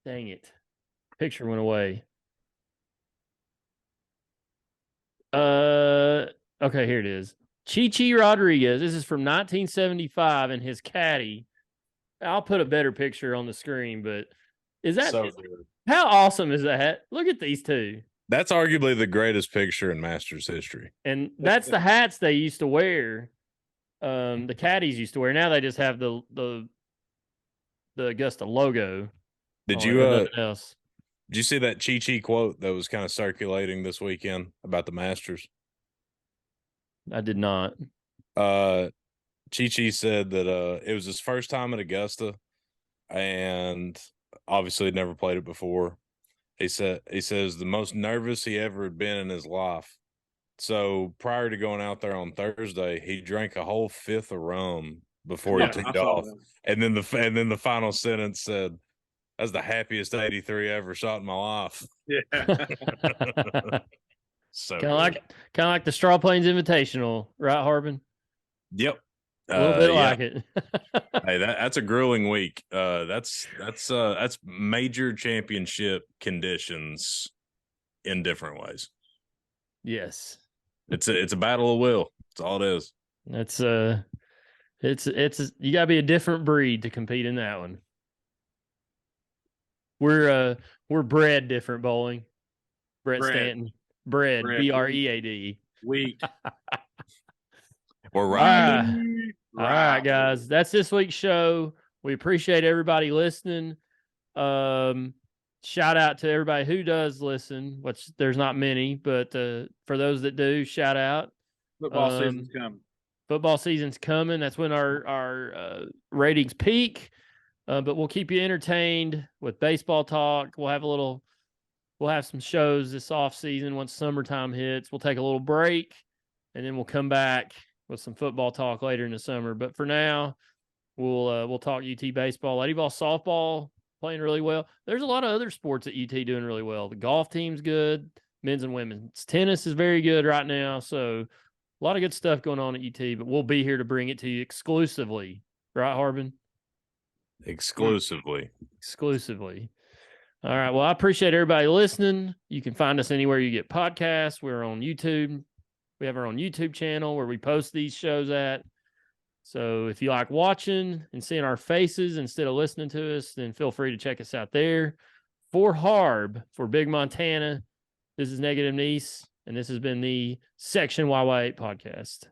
Dang it, picture went away. Okay, here it is. Chichi Rodriguez. This is from 1975, and his caddy. I'll put a better picture on the screen, but is that So good. How awesome is that? Look at these two. That's arguably the greatest picture in Masters history. And that's the hats they used to wear. The caddies used to wear. Now they just have the Augusta logo. Did nothing else. Did you see that Chi quote that was kind of circulating this weekend about the Masters? I did not. Chi said that it was his first time at Augusta, and obviously had never played it before. He says the most nervous he ever had been in his life. So prior to going out there on Thursday, he drank a whole 5th of rum before he teed off. And then the final sentence said, "That's the happiest 83 I ever shot in my life." Yeah. So kind of like the Straw Plains Invitational, right, Harbin? Yep. A little bit like it. Hey, that's a grueling week. That's major championship conditions in different ways. Yes. It's a battle of will. That's all it is. It's you gotta be a different breed to compete in that one. We're bred different, Bowling. Brett Stanton. Bread. BREAD. Weak. We're riding. All right, guys. That's this week's show. We appreciate everybody listening. Shout out to everybody who does listen, which there's not many, but for those that do, shout out. Football season's coming. Football season's coming. That's when our ratings peak. But we'll keep you entertained with baseball talk. We'll have some shows this off season once summertime hits. We'll take a little break, and then we'll come back with some football talk later in the summer. But for now, we'll talk UT baseball. Lady Ball softball playing really well. There's a lot of other sports at UT doing really well. The golf team's good. Men's and women's tennis is very good right now. So a lot of good stuff going on at UT, but we'll be here to bring it to you exclusively. Right, Harbin? Exclusively. All right. Well, I appreciate everybody listening. You can find us anywhere you get podcasts. We're on YouTube. We have our own YouTube channel where we post these shows at. So if you like watching and seeing our faces instead of listening to us, then feel free to check us out there. For Harb, for Big Montana, this is Negative Niece, and this has been the Section YY8 podcast.